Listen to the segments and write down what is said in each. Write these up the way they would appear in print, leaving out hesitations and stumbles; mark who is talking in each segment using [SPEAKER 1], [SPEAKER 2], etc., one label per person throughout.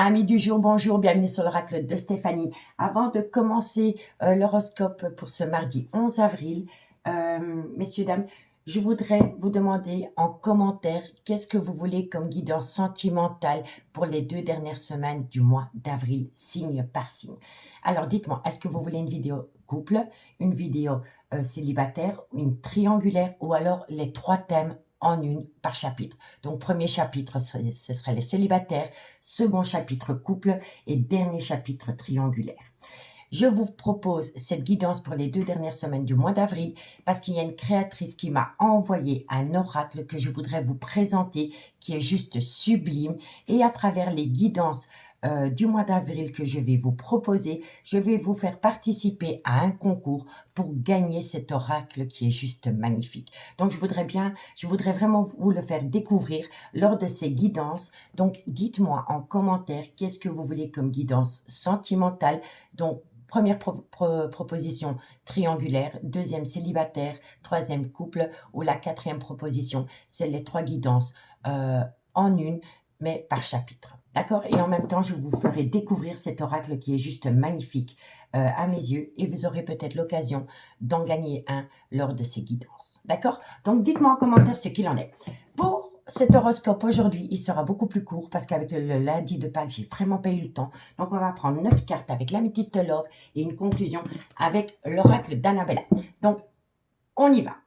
[SPEAKER 1] Amis du jour, bonjour, bienvenue sur l'oracle de Stéphanie. Avant de commencer l'horoscope pour ce mardi 11 avril, messieurs, dames, je voudrais vous demander en commentaire qu'est-ce que vous voulez comme guidance sentimentale pour les 2 dernières semaines du mois d'avril, signe par signe. Alors dites-moi, est-ce que vous voulez une vidéo couple, une vidéo célibataire, une triangulaire ou alors les 3 thèmes en une par chapitre. Donc, premier chapitre, ce serait les célibataires, second chapitre couple et dernier chapitre triangulaire. Je vous propose cette guidance pour les 2 dernières semaines du mois d'avril parce qu'il y a une créatrice qui m'a envoyé un oracle que je voudrais vous présenter qui est juste sublime et à travers les guidances du mois d'avril que je vais vous proposer, je vais vous faire participer à un concours pour gagner cet oracle qui est juste magnifique. Donc, je voudrais vraiment vous le faire découvrir lors de ces guidances. Donc, dites-moi en commentaire qu'est-ce que vous voulez comme guidance sentimentale. Donc, première proposition triangulaire, deuxième célibataire, troisième couple ou la quatrième proposition, c'est les 3 guidances en une, mais par chapitre. D'accord? Et en même temps, je vous ferai découvrir cet oracle qui est juste magnifique à mes yeux et vous aurez peut-être l'occasion d'en gagner un lors de ces guidances. D'accord? Donc, dites-moi en commentaire ce qu'il en est. Pour cet horoscope aujourd'hui, il sera beaucoup plus court parce qu'avec le lundi de Pâques, j'ai vraiment pas eu le temps. Donc, on va prendre 9 cartes avec l'améthyste love et une conclusion avec l'oracle d'Annabella. Donc, on y va.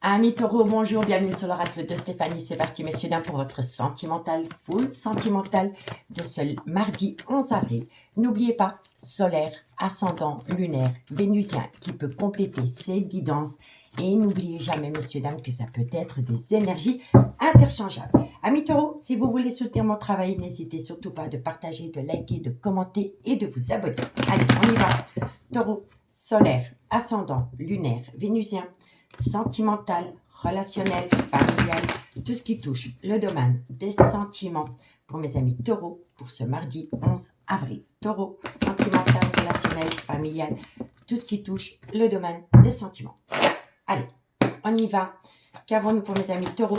[SPEAKER 1] Amis taureaux, bonjour, bienvenue sur l'oracle de Stéphanie. C'est parti, messieurs, dames, pour votre sentimental, full sentimental de ce mardi 11 avril. N'oubliez pas, solaire, ascendant, lunaire, vénusien qui peut compléter ces guidances. Et n'oubliez jamais, messieurs, dames, que ça peut être des énergies interchangeables. Amis taureaux, si vous voulez soutenir mon travail, n'hésitez surtout pas de partager, de liker, de commenter et de vous abonner. Allez, on y va. Taureau, solaire, ascendant, lunaire, vénusien, sentimental, relationnel, familial, tout ce qui touche le domaine des sentiments pour mes amis taureaux pour ce mardi 11 avril. Taureau, sentimental, relationnel, familial, tout ce qui touche le domaine des sentiments. Allez, on y va. Qu'avons-nous pour mes amis taureaux?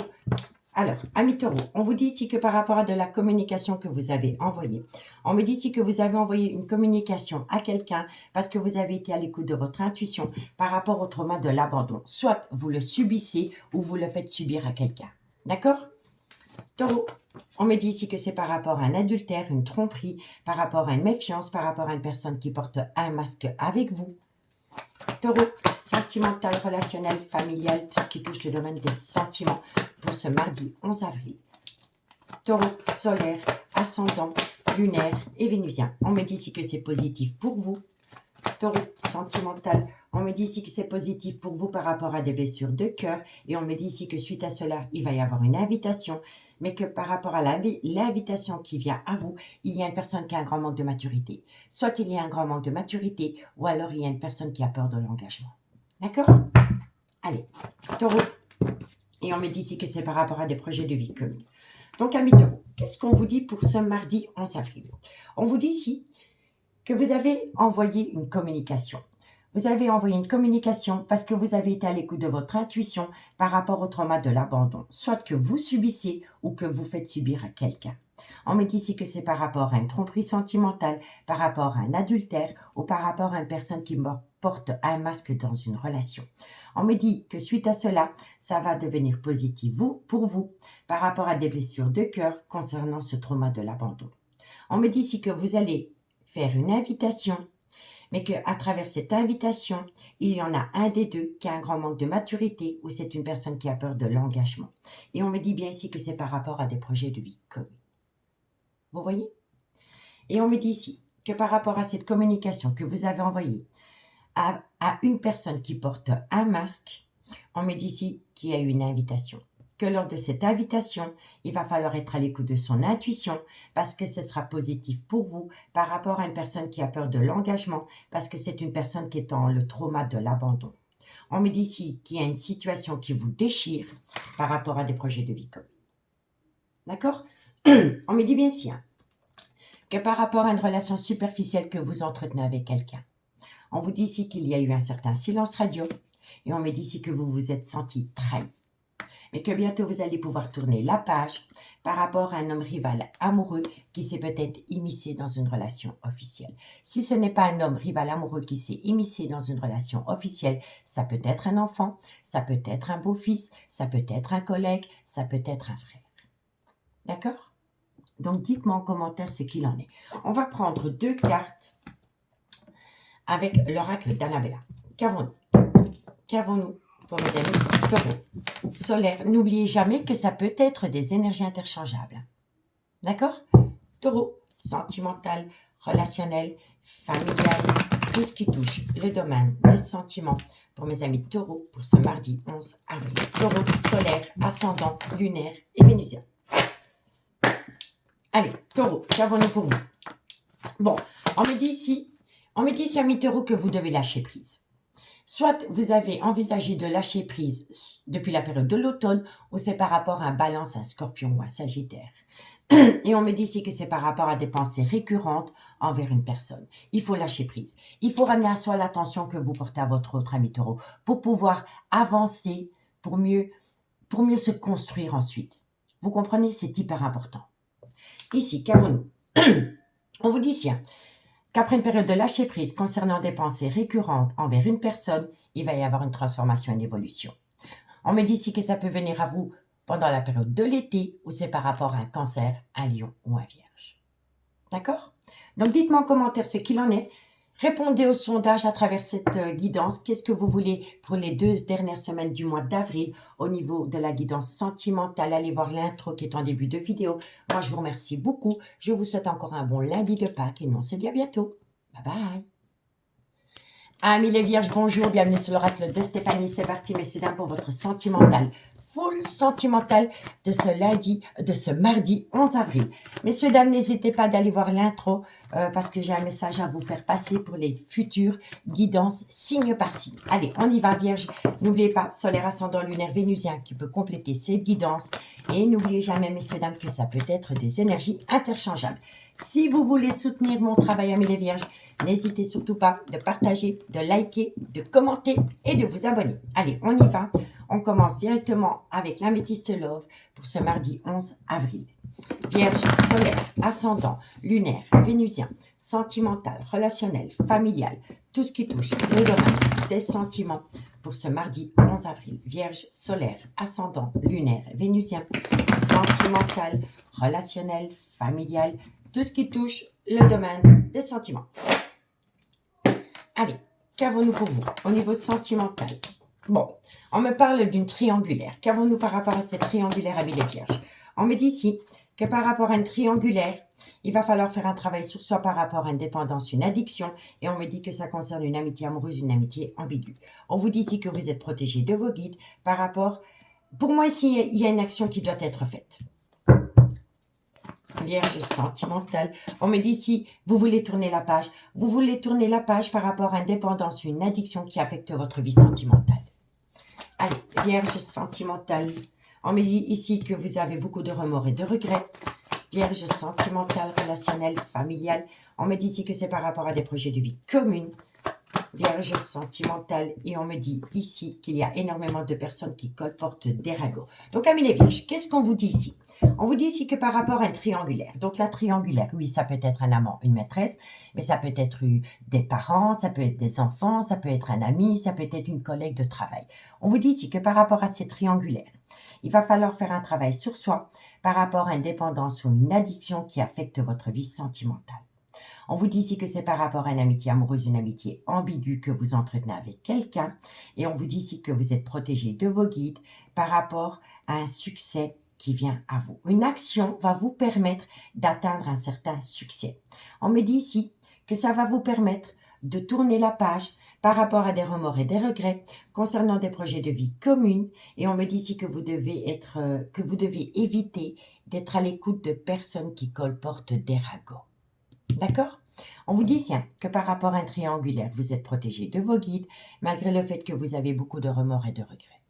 [SPEAKER 1] Alors, amis taureaux, on vous dit ici que par rapport à de la communication que vous avez envoyée, on me dit ici que vous avez envoyé une communication à quelqu'un parce que vous avez été à l'écoute de votre intuition par rapport au trauma de l'abandon. Soit vous le subissez ou vous le faites subir à quelqu'un. D'accord? Taureau, on me dit ici que c'est par rapport à un adultère, une tromperie, par rapport à une méfiance, par rapport à une personne qui porte un masque avec vous. Taureau, sentimental, relationnel, familial, tout ce qui touche le domaine des sentiments pour ce mardi 11 avril. Taureau, solaire, ascendant, lunaire et vénusien. On me dit ici que c'est positif pour vous. Taureau, sentimental, on me dit ici que c'est positif pour vous par rapport à des blessures de cœur. Et on me dit ici que suite à cela, il va y avoir une invitation. Mais que par rapport à l'invitation qui vient à vous, il y a une personne qui a un grand manque de maturité. Soit il y a un grand manque de maturité, ou alors il y a une personne qui a peur de l'engagement. D'accord? Allez, taureau. Et on me dit ici que c'est par rapport à des projets de vie commune. Donc, amis taureaux, qu'est-ce qu'on vous dit pour ce mardi 11 avril? On vous dit ici que vous avez envoyé une communication. Vous avez envoyé une communication parce que vous avez été à l'écoute de votre intuition par rapport au trauma de l'abandon, soit que vous subissez ou que vous faites subir à quelqu'un. On me dit ici que c'est par rapport à une tromperie sentimentale, par rapport à un adultère ou par rapport à une personne qui porte un masque dans une relation. On me dit que suite à cela, ça va devenir positif pour vous par rapport à des blessures de cœur concernant ce trauma de l'abandon. On me dit ici que vous allez faire une invitation, mais qu'à travers cette invitation, il y en a un des deux qui a un grand manque de maturité ou c'est une personne qui a peur de l'engagement. Et on me dit bien ici que c'est par rapport à des projets de vie communs. Vous voyez? Et on me dit ici que par rapport à cette communication que vous avez envoyée à une personne qui porte un masque, on me dit ici qu'il y a eu une invitation. Que lors de cette invitation, il va falloir être à l'écoute de son intuition parce que ce sera positif pour vous par rapport à une personne qui a peur de l'engagement parce que c'est une personne qui est dans le trauma de l'abandon. On me dit ici qu'il y a une situation qui vous déchire par rapport à des projets de vie communs. D'accord? On me dit bien ici que par rapport à une relation superficielle que vous entretenez avec quelqu'un, on vous dit ici qu'il y a eu un certain silence radio et on me dit ici que vous vous êtes senti trahi. mais que bientôt vous allez pouvoir tourner la page par rapport à un homme rival amoureux qui s'est peut-être immiscé dans une relation officielle. Si ce n'est pas un homme rival amoureux qui s'est immiscé dans une relation officielle, ça peut être un enfant, ça peut être un beau-fils, ça peut être un collègue, ça peut être un frère. D'accord? Donc, dites-moi en commentaire ce qu'il en est. On va prendre 2 cartes avec l'oracle d'Annabella. Qu'avons-nous? Qu'avons-nous pour mes amis taureaux? Solaire, n'oubliez jamais que ça peut être des énergies interchangeables. D'accord? Taureau, sentimental, relationnel, familial, tout ce qui touche le domaine des sentiments pour mes amis taureaux pour ce mardi 11 avril. Taureau, solaire, ascendant, lunaire et vénusien. Allez, taureau, qu'avons-nous pour vous? Bon, on me dit ici, amis taureaux, que vous devez lâcher prise. Soit vous avez envisagé de lâcher prise depuis la période de l'automne, ou c'est par rapport à un balance, un scorpion ou un sagittaire. Et on me dit ici que c'est par rapport à des pensées récurrentes envers une personne. Il faut lâcher prise. Il faut ramener à soi l'attention que vous portez à votre autre ami taureau pour pouvoir avancer, pour mieux se construire ensuite. Vous comprenez? C'est hyper important. Ici, qu'avons-nous? On vous dit ici qu'après une période de lâcher prise concernant des pensées récurrentes envers une personne, il va y avoir une transformation, une évolution. On me dit ici que ça peut venir à vous pendant la période de l'été ou c'est par rapport à un cancer, un lion ou un vierge. D'accord? Donc dites-moi en commentaire ce qu'il en est. Répondez au sondage à travers cette guidance. Qu'est-ce que vous voulez pour les 2 dernières semaines du mois d'avril au niveau de la guidance sentimentale? Allez voir l'intro qui est en début de vidéo. Moi, je vous remercie beaucoup. Je vous souhaite encore un bon lundi de Pâques et nous on se dit à bientôt. Bye bye. Amis les vierges, bonjour, bienvenue sur l'oracle de Stéphanie. C'est parti, messieurs, dames, pour votre sentimental. Full sentimental de ce mardi 11 avril. Messieurs, dames, n'hésitez pas d'aller voir l'intro parce que j'ai un message à vous faire passer pour les futures guidances signe par signe. Allez, on y va, vierge. N'oubliez pas, solaire, ascendant, lunaire, vénusien qui peut compléter ces guidances. Et n'oubliez jamais, messieurs, dames, que ça peut être des énergies interchangeables. Si vous voulez soutenir mon travail, amis les vierges, n'hésitez surtout pas de partager, de liker, de commenter et de vous abonner. Allez, on y va. On commence directement avec l'améthyste love pour ce mardi 11 avril. Vierge, solaire, ascendant, lunaire, vénusien, sentimental, relationnel, familial, tout ce qui touche le domaine des sentiments pour ce mardi 11 avril. Vierge, solaire, ascendant, lunaire, vénusien, sentimental, relationnel, familial, tout ce qui touche le domaine des sentiments. Allez, qu'avons-nous pour vous au niveau sentimental? Bon, on me parle d'une triangulaire. Qu'avons-nous par rapport à cette triangulaire, amis les vierges? On me dit ici que par rapport à une triangulaire, il va falloir faire un travail sur soi par rapport à une dépendance, une addiction. Et on me dit que ça concerne une amitié amoureuse, une amitié ambiguë. On vous dit ici que vous êtes protégé de vos guides par rapport... Pour moi, ici, il y a une action qui doit être faite. Vierge sentimentale. On me dit ici, vous voulez tourner la page. Vous voulez tourner la page par rapport à une dépendance, une addiction qui affecte votre vie sentimentale. Allez, Vierge sentimentale. On me dit ici que vous avez beaucoup de remords et de regrets. Vierge sentimentale, relationnelle, familiale. On me dit ici que c'est par rapport à des projets de vie communs. Vierge sentimentale. Et on me dit ici qu'il y a énormément de personnes qui colportent des ragots. Donc, amis les vierges, qu'est-ce qu'on vous dit ici? On vous dit ici que par rapport à un triangulaire, donc la triangulaire, oui, ça peut être un amant, une maîtresse, mais ça peut être des parents, ça peut être des enfants, ça peut être un ami, ça peut être une collègue de travail. On vous dit ici que par rapport à ces triangulaires, il va falloir faire un travail sur soi par rapport à une dépendance ou une addiction qui affecte votre vie sentimentale. On vous dit ici que c'est par rapport à une amitié amoureuse, une amitié ambiguë que vous entretenez avec quelqu'un. Et on vous dit ici que vous êtes protégé de vos guides par rapport à un succès qui vient à vous. Une action va vous permettre d'atteindre un certain succès. On me dit ici que ça va vous permettre de tourner la page par rapport à des remords et des regrets concernant des projets de vie communs. Et on me dit ici que vous devez éviter d'être à l'écoute de personnes qui colportent des ragots. D'accord? On vous dit ici que par rapport à un triangulaire, vous êtes protégé de vos guides, malgré le fait que vous avez beaucoup de remords et de regrets.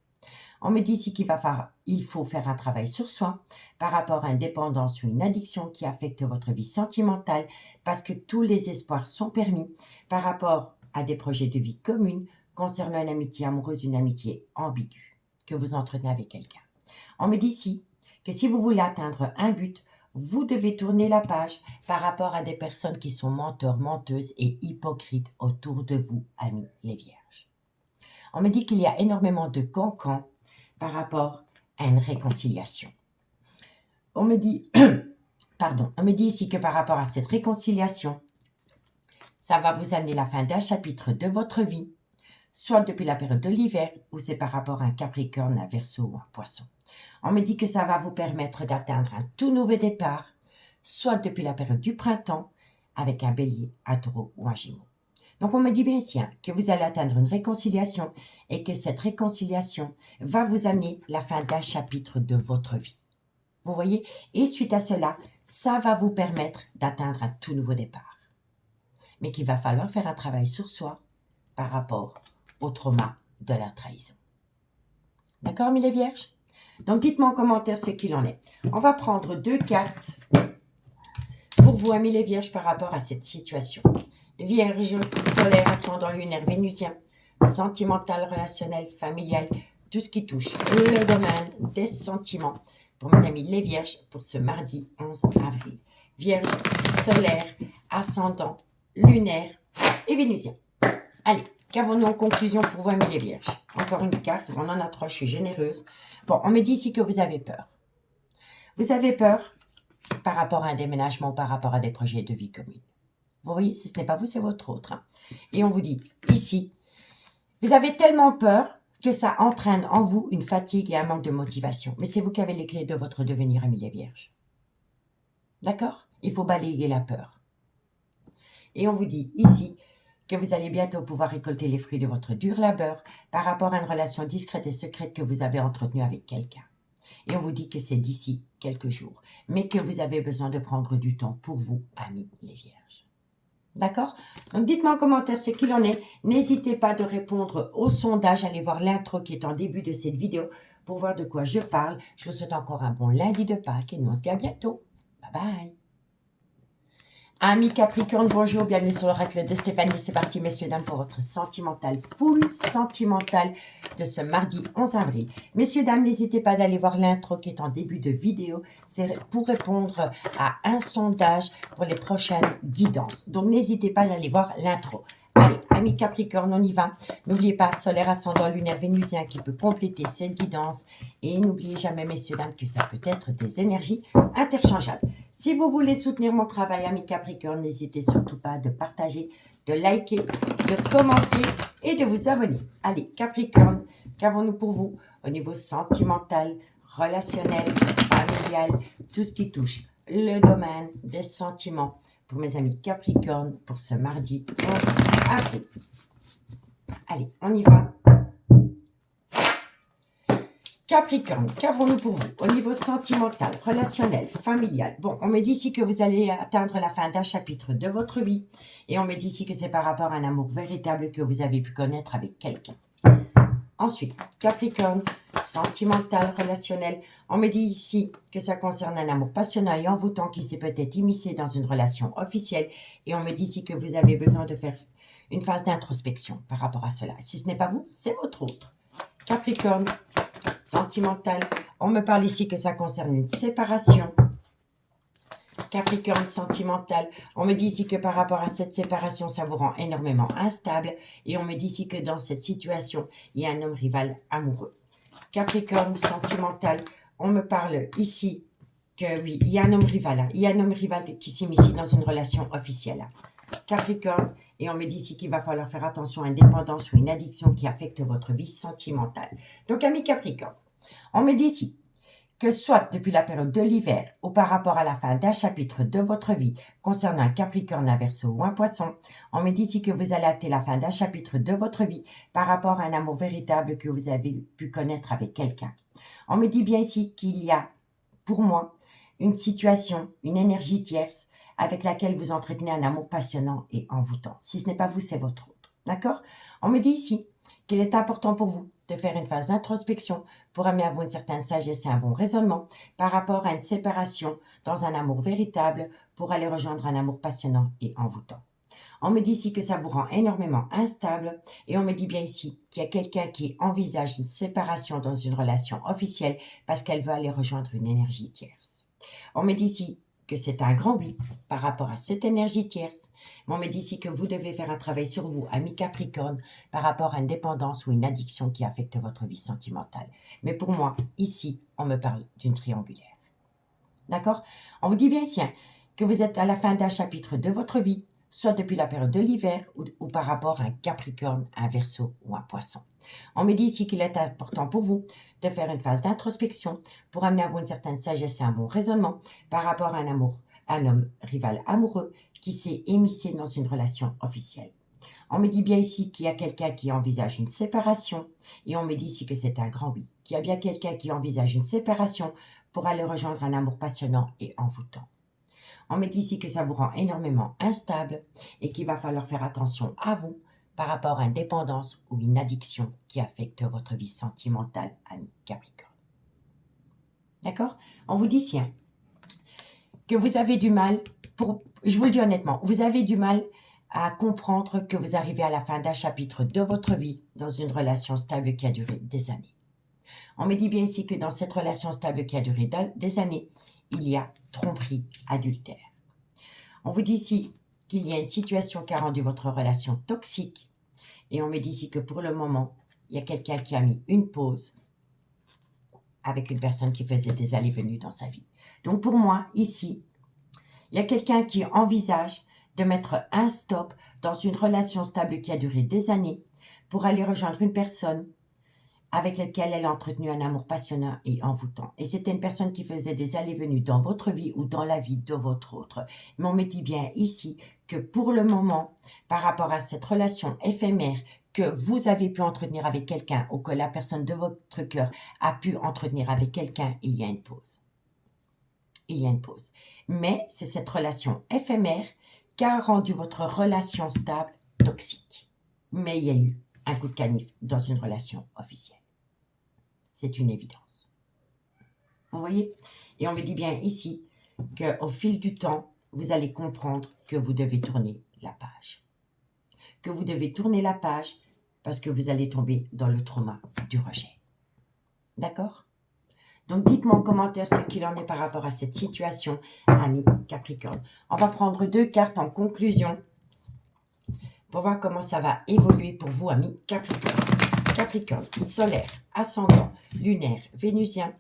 [SPEAKER 1] On me dit ici qu'il faut faire un travail sur soi par rapport à une dépendance ou une addiction qui affecte votre vie sentimentale parce que tous les espoirs sont permis par rapport à des projets de vie communs concernant une amitié amoureuse, une amitié ambiguë que vous entretenez avec quelqu'un. On me dit ici que si vous voulez atteindre un but, vous devez tourner la page par rapport à des personnes qui sont menteurs, menteuses et hypocrites autour de vous, amis les vierges. On me dit qu'il y a énormément de cancans par rapport à une réconciliation. On me dit, on me dit ici que par rapport à cette réconciliation, ça va vous amener la fin d'un chapitre de votre vie, soit depuis la période de l'hiver ou c'est par rapport à un Capricorne, un Verseau ou un Poisson. On me dit que ça va vous permettre d'atteindre un tout nouveau départ, soit depuis la période du printemps avec un Bélier, un Taureau ou un Gémeaux. Donc on me dit bien ici que vous allez atteindre une réconciliation et que cette réconciliation va vous amener la fin d'un chapitre de votre vie. Vous voyez? Et suite à cela, ça va vous permettre d'atteindre un tout nouveau départ. Mais qu'il va falloir faire un travail sur soi par rapport au trauma de la trahison. D'accord, mes les vierges? Donc, dites-moi en commentaire ce qu'il en est. On va prendre 2 cartes pour vous, amis les vierges, par rapport à cette situation. Vierge, solaire, ascendant lunaire, vénusien, sentimental, relationnel, familial, tout ce qui touche le domaine des sentiments. Pour mes amis les vierges, pour ce mardi 11 avril. Vierge, solaire, ascendant, lunaire et vénusien. Allez, qu'avons-nous en conclusion pour vous, amis les vierges? Encore une carte, on en a 3, je suis généreuse. Bon, on me dit ici que vous avez peur. Vous avez peur par rapport à un déménagement, par rapport à des projets de vie commune. Vous voyez, si ce n'est pas vous, c'est votre autre. Hein. Et on vous dit ici, vous avez tellement peur que ça entraîne en vous une fatigue et un manque de motivation. Mais c'est vous qui avez les clés de votre devenir, amis les vierges. D'accord? Il faut balayer la peur. Et on vous dit ici que vous allez bientôt pouvoir récolter les fruits de votre dur labeur par rapport à une relation discrète et secrète que vous avez entretenue avec quelqu'un. Et on vous dit que c'est d'ici quelques jours, mais que vous avez besoin de prendre du temps pour vous, amis les vierges. D'accord? Donc dites-moi en commentaire ce qu'il en est. N'hésitez pas de répondre au sondage. Allez voir l'intro qui est en début de cette vidéo pour voir de quoi je parle. Je vous souhaite encore un bon lundi de Pâques et nous on se dit à bientôt. Bye bye! Amis Capricorne, bonjour, bienvenue sur l'oracle de Stéphanie. C'est parti, messieurs, dames, pour votre sentimental, full sentimental de ce mardi 11 avril. Messieurs, dames, n'hésitez pas d'aller voir l'intro qui est en début de vidéo. C'est pour répondre à un sondage pour les prochaines guidances. Donc, n'hésitez pas d'aller voir l'intro. Allez, amis Capricorne, on y va. N'oubliez pas, solaire, ascendant, lunaire, vénusien qui peut compléter cette guidance. Et n'oubliez jamais, messieurs, dames, que ça peut être des énergies interchangeables. Si vous voulez soutenir mon travail, amis Capricorne, n'hésitez surtout pas de partager, de liker, de commenter et de vous abonner. Allez, Capricorne, qu'avons-nous pour vous au niveau sentimental, relationnel, familial, tout ce qui touche le domaine des sentiments pour mes amis Capricorne pour ce mardi 11 avril. Allez, on y va. Capricorne, qu'avons-nous pour vous au niveau sentimental, relationnel, familial? Bon, on me dit ici que vous allez atteindre la fin d'un chapitre de votre vie. Et on me dit ici que c'est par rapport à un amour véritable que vous avez pu connaître avec quelqu'un. Ensuite, Capricorne, sentimental, relationnel. On me dit ici que ça concerne un amour passionnel et envoûtant qui s'est peut-être immiscé dans une relation officielle. Et on me dit ici que vous avez besoin de faire une phase d'introspection par rapport à cela. Si ce n'est pas vous, c'est votre autre. Capricorne, sentimental. On me parle ici que ça concerne une séparation. Capricorne, sentimental. On me dit ici que par rapport à cette séparation, ça vous rend énormément instable. Et on me dit ici que dans cette situation, il y a un homme rival amoureux. Capricorne, sentimental. On me parle ici que oui, il y a un homme rival. Hein. Il y a un homme rival qui s'immisce dans une relation officielle. Capricorne. Et on me dit ici qu'il va falloir faire attention à une dépendance ou une addiction qui affecte votre vie sentimentale. Donc, amis Capricorne, on me dit ici que soit depuis la période de l'hiver ou par rapport à la fin d'un chapitre de votre vie concernant un Capricorne, un Verseau ou un Poisson, on me dit ici que vous allez acter la fin d'un chapitre de votre vie par rapport à un amour véritable que vous avez pu connaître avec quelqu'un. On me dit bien ici qu'il y a, pour moi, une situation, une énergie tierce avec laquelle vous entretenez un amour passionnant et envoûtant. Si ce n'est pas vous, c'est votre autre. D'accord? On me dit ici qu'il est important pour vous de faire une phase d'introspection pour amener à vous une certaine sagesse et un bon raisonnement par rapport à une séparation dans un amour véritable pour aller rejoindre un amour passionnant et envoûtant. On me dit ici que ça vous rend énormément instable et on me dit bien ici qu'il y a quelqu'un qui envisage une séparation dans une relation officielle parce qu'elle veut aller rejoindre une énergie tierce. On me dit ici que c'est un grand oui par rapport à cette énergie tierce. Mais on me dit ici que vous devez faire un travail sur vous, ami Capricorne, par rapport à une dépendance ou une addiction qui affecte votre vie sentimentale. Mais pour moi, ici, on me parle d'une triangulaire. D'accord? On vous dit bien ici que vous êtes à la fin d'un chapitre de votre vie, soit depuis la période de l'hiver ou par rapport à un Capricorne, un Verseau ou un Poisson. On me dit ici qu'il est important pour vous de faire une phase d'introspection pour amener à vous une certaine sagesse et un bon raisonnement par rapport à un homme rival amoureux qui s'est émissé dans une relation officielle. On me dit bien ici qu'il y a quelqu'un qui envisage une séparation et on me dit ici que c'est un grand oui, qu'il y a bien quelqu'un qui envisage une séparation pour aller rejoindre un amour passionnant et envoûtant. On me dit ici que ça vous rend énormément instable et qu'il va falloir faire attention à vous par rapport à une dépendance ou une addiction qui affecte votre vie sentimentale, ami Capricorne. D'accord? On vous dit ici que vous avez du mal, je vous le dis honnêtement, vous avez du mal à comprendre que vous arrivez à la fin d'un chapitre de votre vie dans une relation stable qui a duré des années. On me dit bien ici que dans cette relation stable qui a duré des années, il y a tromperie, adultère. On vous dit ici qu'il y a une situation qui a rendu votre relation toxique et on me dit ici que pour le moment, il y a quelqu'un qui a mis une pause avec une personne qui faisait des allées-venues dans sa vie. Donc pour moi, ici, il y a quelqu'un qui envisage de mettre un stop dans une relation stable qui a duré des années pour aller rejoindre une personne avec laquelle elle a entretenu un amour passionnant et envoûtant. Et c'était une personne qui faisait des allées-venues dans votre vie ou dans la vie de votre autre. Mais on me dit bien ici que pour le moment, par rapport à cette relation éphémère que vous avez pu entretenir avec quelqu'un ou que la personne de votre cœur a pu entretenir avec quelqu'un, il y a une pause. Il y a une pause. Mais c'est cette relation éphémère qui a rendu votre relation stable toxique. Mais il y a eu un coup de canif dans une relation officielle. C'est une évidence. Vous voyez? Et on me dit bien ici qu'au fil du temps, vous allez comprendre que vous devez tourner la page. Que vous devez tourner la page parce que vous allez tomber dans le trauma du rejet. D'accord? Donc, dites-moi en commentaire ce qu'il en est par rapport à cette situation, ami Capricorne. On va prendre 2 cartes en conclusion pour voir comment ça va évoluer pour vous, ami Capricorne. Capricorne, solaire, ascendant, lunaire, vénusien,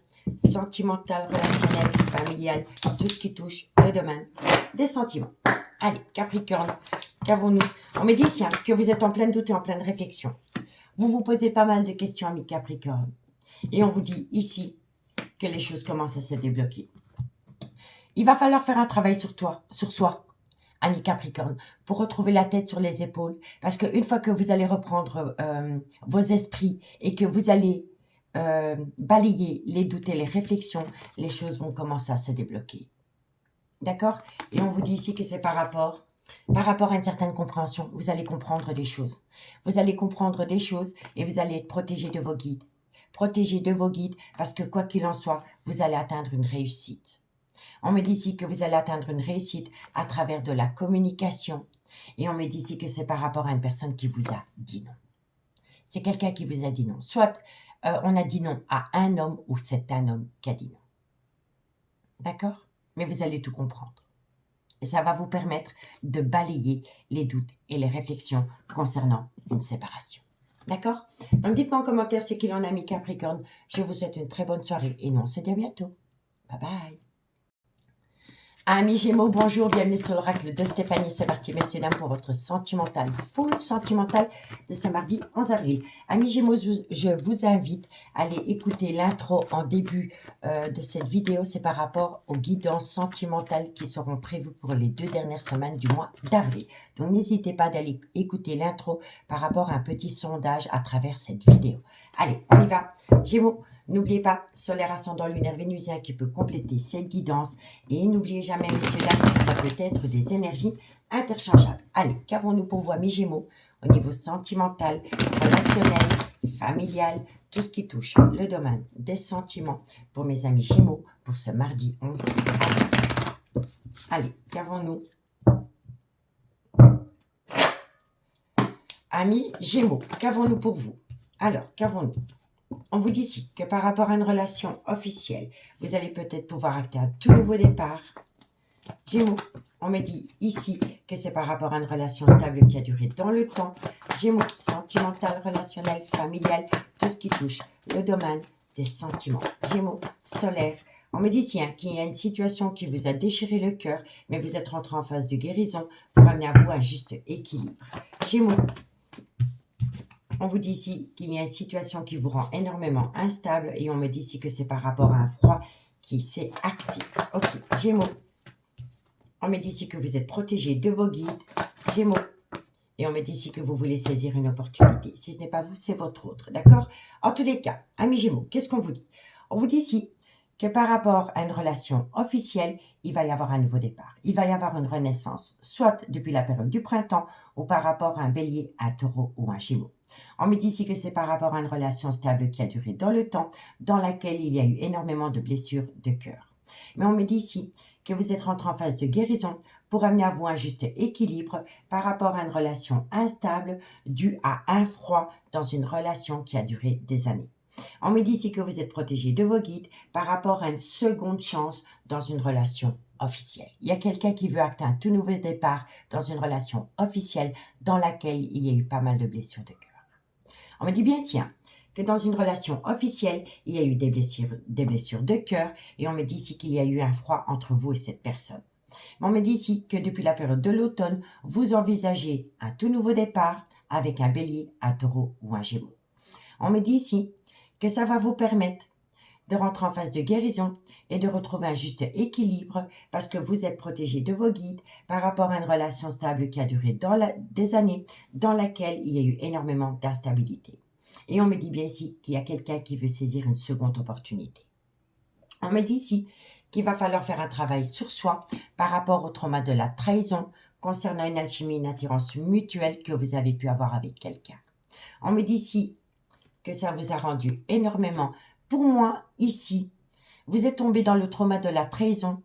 [SPEAKER 1] sentimental, relationnel, familial, tout ce qui touche le domaine des sentiments. Allez, Capricorne, qu'avons-nous? On me dit ici que vous êtes en pleine doute et en pleine réflexion. Vous vous posez pas mal de questions, ami Capricorne. Et on vous dit ici que les choses commencent à se débloquer. Il va falloir faire un travail sur soi, ami Capricorne, pour retrouver la tête sur les épaules. Parce qu'une fois que vous allez reprendre vos esprits et que vous allez balayer les doutes et les réflexions, les choses vont commencer à se débloquer. D'accord? Et on vous dit ici que c'est par rapport à une certaine compréhension. Vous allez comprendre des choses. Vous allez comprendre des choses et vous allez être protégé de vos guides. Protégé de vos guides parce que quoi qu'il en soit, vous allez atteindre une réussite. On me dit ici que vous allez atteindre une réussite à travers de la communication. Et on me dit ici que c'est par rapport à une personne qui vous a dit non. C'est quelqu'un qui vous a dit non. Soit on a dit non à un homme ou c'est un homme qui a dit non. D'accord? Mais vous allez tout comprendre. Et ça va vous permettre de balayer les doutes et les réflexions concernant une séparation. D'accord? Donc dites-moi en commentaire ce qu'il en a mis Capricorne. Je vous souhaite une très bonne soirée et nous on se dit à bientôt. Bye bye. Amis Gémeaux, bonjour, bienvenue sur l'oracle de Stéphanie. C'est parti, messieurs, dames, pour votre sentimental, full sentimental de ce mardi 11 avril. Amis Gémeaux, je vous invite à aller écouter l'intro en début de cette vidéo. C'est par rapport aux guidances sentimentales qui seront prévues pour les 2 dernières semaines du mois d'avril. Donc, n'hésitez pas d'aller écouter l'intro par rapport à un petit sondage à travers cette vidéo. Allez, on y va. Gémeaux. N'oubliez pas, solaire ascendant lunaire vénusien qui peut compléter cette guidance. Et n'oubliez jamais, messieurs, dames, que ça peut être des énergies interchangeables. Allez, qu'avons-nous pour vous, mes Gémeaux, au niveau sentimental, relationnel, familial, tout ce qui touche le domaine des sentiments pour mes amis Gémeaux pour ce mardi 11 avril. Allez, qu'avons-nous Amis Gémeaux, qu'avons-nous pour vous? Alors, qu'avons-nous? On vous dit ici que par rapport à une relation officielle, vous allez peut-être pouvoir acter un tout nouveau départ. Gémeaux, on me dit ici que c'est par rapport à une relation stable qui a duré dans le temps. Gémeaux, sentimental, relationnel, familial, tout ce qui touche le domaine des sentiments. Gémeaux, solaire. On me dit ici qu'il y a une situation qui vous a déchiré le cœur, mais vous êtes rentré en phase de guérison pour amener à vous un juste équilibre. Gémeaux, on vous dit ici qu'il y a une situation qui vous rend énormément instable et on me dit ici que c'est par rapport à un froid qui s'est activé. Ok, Gémeaux. On me dit ici que vous êtes protégé de vos guides, Gémeaux. Et on me dit ici que vous voulez saisir une opportunité. Si ce n'est pas vous, c'est votre autre, d'accord? En tous les cas, amis Gémeaux, qu'est-ce qu'on vous dit? On vous dit ici que par rapport à une relation officielle, il va y avoir un nouveau départ. Il va y avoir une renaissance, soit depuis la période du printemps, ou par rapport à un bélier, un taureau ou un gémeaux. On me dit ici que c'est par rapport à une relation stable qui a duré dans le temps, dans laquelle il y a eu énormément de blessures de cœur. Mais on me dit ici que vous êtes rentré en phase de guérison pour amener à vous un juste équilibre par rapport à une relation instable due à un froid dans une relation qui a duré des années. On me dit ici que vous êtes protégé de vos guides par rapport à une seconde chance dans une relation officielle. Il y a quelqu'un qui veut acter un tout nouveau départ dans une relation officielle dans laquelle il y a eu pas mal de blessures de cœur. On me dit bien sûr que dans une relation officielle, il y a eu des blessures de cœur et on me dit ici qu'il y a eu un froid entre vous et cette personne. On me dit ici que depuis la période de l'automne, vous envisagez un tout nouveau départ avec un bélier, un taureau ou un gémeaux. On me dit ici que ça va vous permettre de rentrer en phase de guérison et de retrouver un juste équilibre parce que vous êtes protégé de vos guides par rapport à une relation stable qui a duré des années dans laquelle il y a eu énormément d'instabilité. Et on me dit bien ici qu'il y a quelqu'un qui veut saisir une seconde opportunité. On me dit ici qu'il va falloir faire un travail sur soi par rapport au trauma de la trahison concernant une alchimie, une attirance mutuelle que vous avez pu avoir avec quelqu'un. On me dit ici que ça vous a rendu énormément. Pour moi, ici, vous êtes tombé dans le trauma de la trahison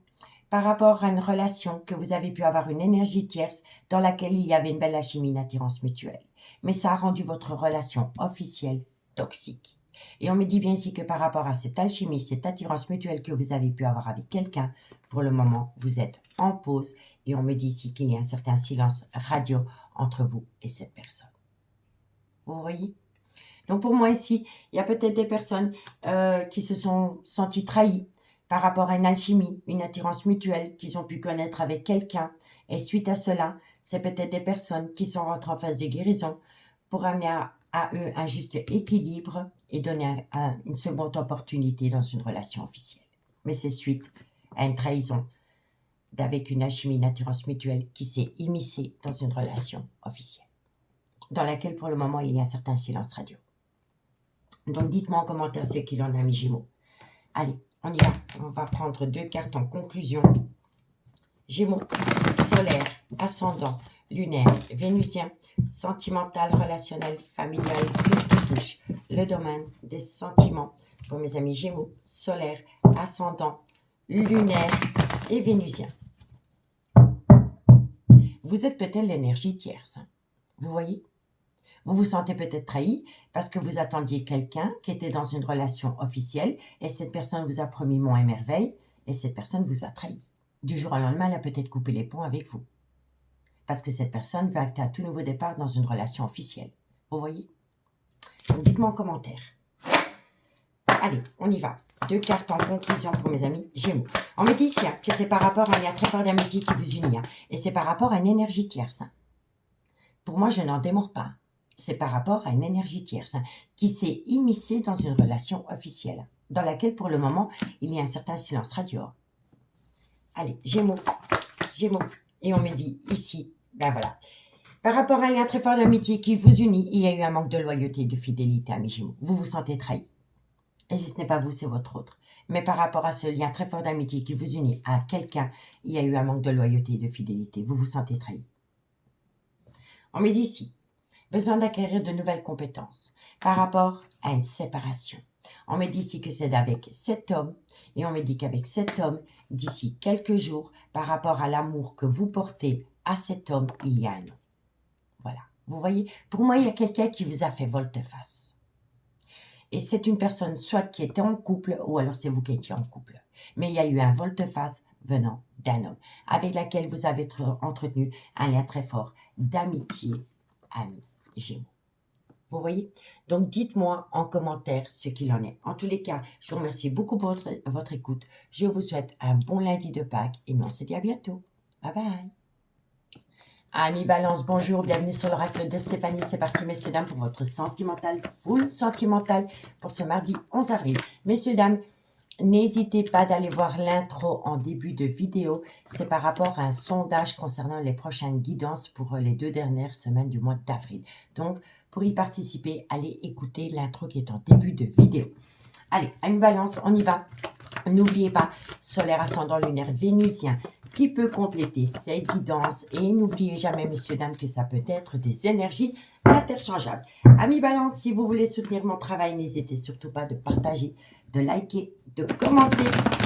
[SPEAKER 1] par rapport à une relation que vous avez pu avoir une énergie tierce dans laquelle il y avait une belle alchimie, une attirance mutuelle. Mais ça a rendu votre relation officielle toxique. Et on me dit bien ici que par rapport à cette alchimie, cette attirance mutuelle que vous avez pu avoir avec quelqu'un, pour le moment, vous êtes en pause. Et on me dit ici qu'il y a un certain silence radio entre vous et cette personne. Vous voyez? Donc pour moi ici, il y a peut-être des personnes qui se sont senties trahies par rapport à une alchimie, une attirance mutuelle qu'ils ont pu connaître avec quelqu'un. Et suite à cela, c'est peut-être des personnes qui sont rentrées en phase de guérison pour amener à eux un juste équilibre et donner une seconde opportunité dans une relation officielle. Mais c'est suite à une trahison avec une alchimie, une attirance mutuelle qui s'est immiscée dans une relation officielle, dans laquelle pour le moment il y a un certain silence radio. Donc, dites-moi en commentaire ce qu'il en a, mis Gémeaux. Allez, on y va. On va prendre 2 cartes en conclusion. Gémeaux, solaire, ascendant, lunaire, vénusien, sentimental, relationnel, familial, tout ce qui touche le domaine des sentiments. Pour mes amis Gémeaux, solaire, ascendant, lunaire et vénusien. Vous êtes peut-être l'énergie tierce. Vous voyez? Vous vous sentez peut-être trahi parce que vous attendiez quelqu'un qui était dans une relation officielle et cette personne vous a promis monts et merveilles et cette personne vous a trahi. Du jour au lendemain, elle a peut-être coupé les ponts avec vous. Parce que cette personne veut acter un tout nouveau départ dans une relation officielle. Vous voyez? Donc dites-moi en commentaire. Allez, on y va. 2 cartes en conclusion pour mes amis Gémeaux. On me dit ici que c'est par rapport à un lien très fort d'amitié qui vous unit. Et c'est par rapport à une énergie tierce. Pour moi, je n'en démords pas. C'est par rapport à une énergie tierce qui s'est immiscée dans une relation officielle, dans laquelle pour le moment, il y a un certain silence radio. Allez, Gémeaux, Gémeaux. Et on me dit ici, ben voilà. Par rapport à un lien très fort d'amitié qui vous unit, il y a eu un manque de loyauté et de fidélité à mes Gémeaux. Vous vous sentez trahi. Et si ce n'est pas vous, c'est votre autre. Mais par rapport à ce lien très fort d'amitié qui vous unit à quelqu'un, il y a eu un manque de loyauté et de fidélité. Vous vous sentez trahi. On me dit ici, besoin d'acquérir de nouvelles compétences par rapport à une séparation. On me dit ici que c'est avec cet homme et on me dit qu'avec cet homme, d'ici quelques jours, par rapport à l'amour que vous portez à cet homme, il y a un non. Voilà. Vous voyez, pour moi, il y a quelqu'un qui vous a fait volte-face. Et c'est une personne soit qui était en couple, ou alors c'est vous qui étiez en couple. Mais il y a eu un volte-face venant d'un homme, avec lequel vous avez entretenu un lien très fort d'amitié, ami, Gémeaux. Vous voyez? Donc, dites-moi en commentaire ce qu'il en est. En tous les cas, je vous remercie beaucoup pour votre écoute. Je vous souhaite un bon lundi de Pâques et nous on se dit à bientôt. Bye bye. Amis Balance, bonjour, bienvenue sur l'oracle de Stéphanie. C'est parti, messieurs, dames, pour votre sentimental, full sentimental pour ce mardi 11 avril. Messieurs, dames, n'hésitez pas d'aller voir l'intro en début de vidéo. C'est par rapport à un sondage concernant les prochaines guidances pour les 2 dernières semaines du mois d'avril. Donc, pour y participer, allez écouter l'intro qui est en début de vidéo. Allez, amis Balance, on y va. N'oubliez pas, solaire ascendant lunaire vénusien qui peut compléter ces guidances. Et n'oubliez jamais, messieurs, dames, que ça peut être des énergies interchangeables. Amis Balance, si vous voulez soutenir mon travail, n'hésitez surtout pas de partager, de liker, de commenter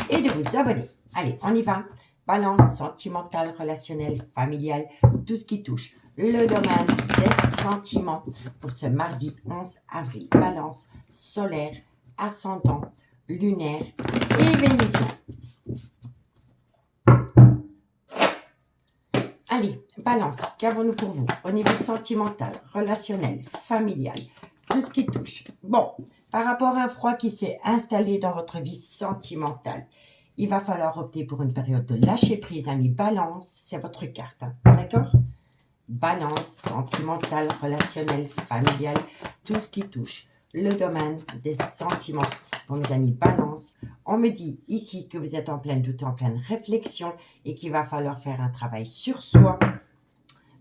[SPEAKER 1] et de vous abonner. Allez, on y va. Balance sentimentale, relationnelle, familiale, tout ce qui touche le domaine des sentiments pour ce mardi 11 avril. Balance solaire, ascendant, lunaire et vénusien. Allez, Balance, qu'avons-nous pour vous au niveau sentimental, relationnel, familial, tout ce qui touche? Bon, par rapport à un froid qui s'est installé dans votre vie sentimentale, il va falloir opter pour une période de lâcher prise, amis. Balance, c'est votre carte, hein, d'accord? Balance, sentimental, relationnel, familial, tout ce qui touche le domaine des sentiments. Pour mes amis Balance, on me dit ici que vous êtes en pleine doute, en pleine réflexion et qu'il va falloir faire un travail sur soi.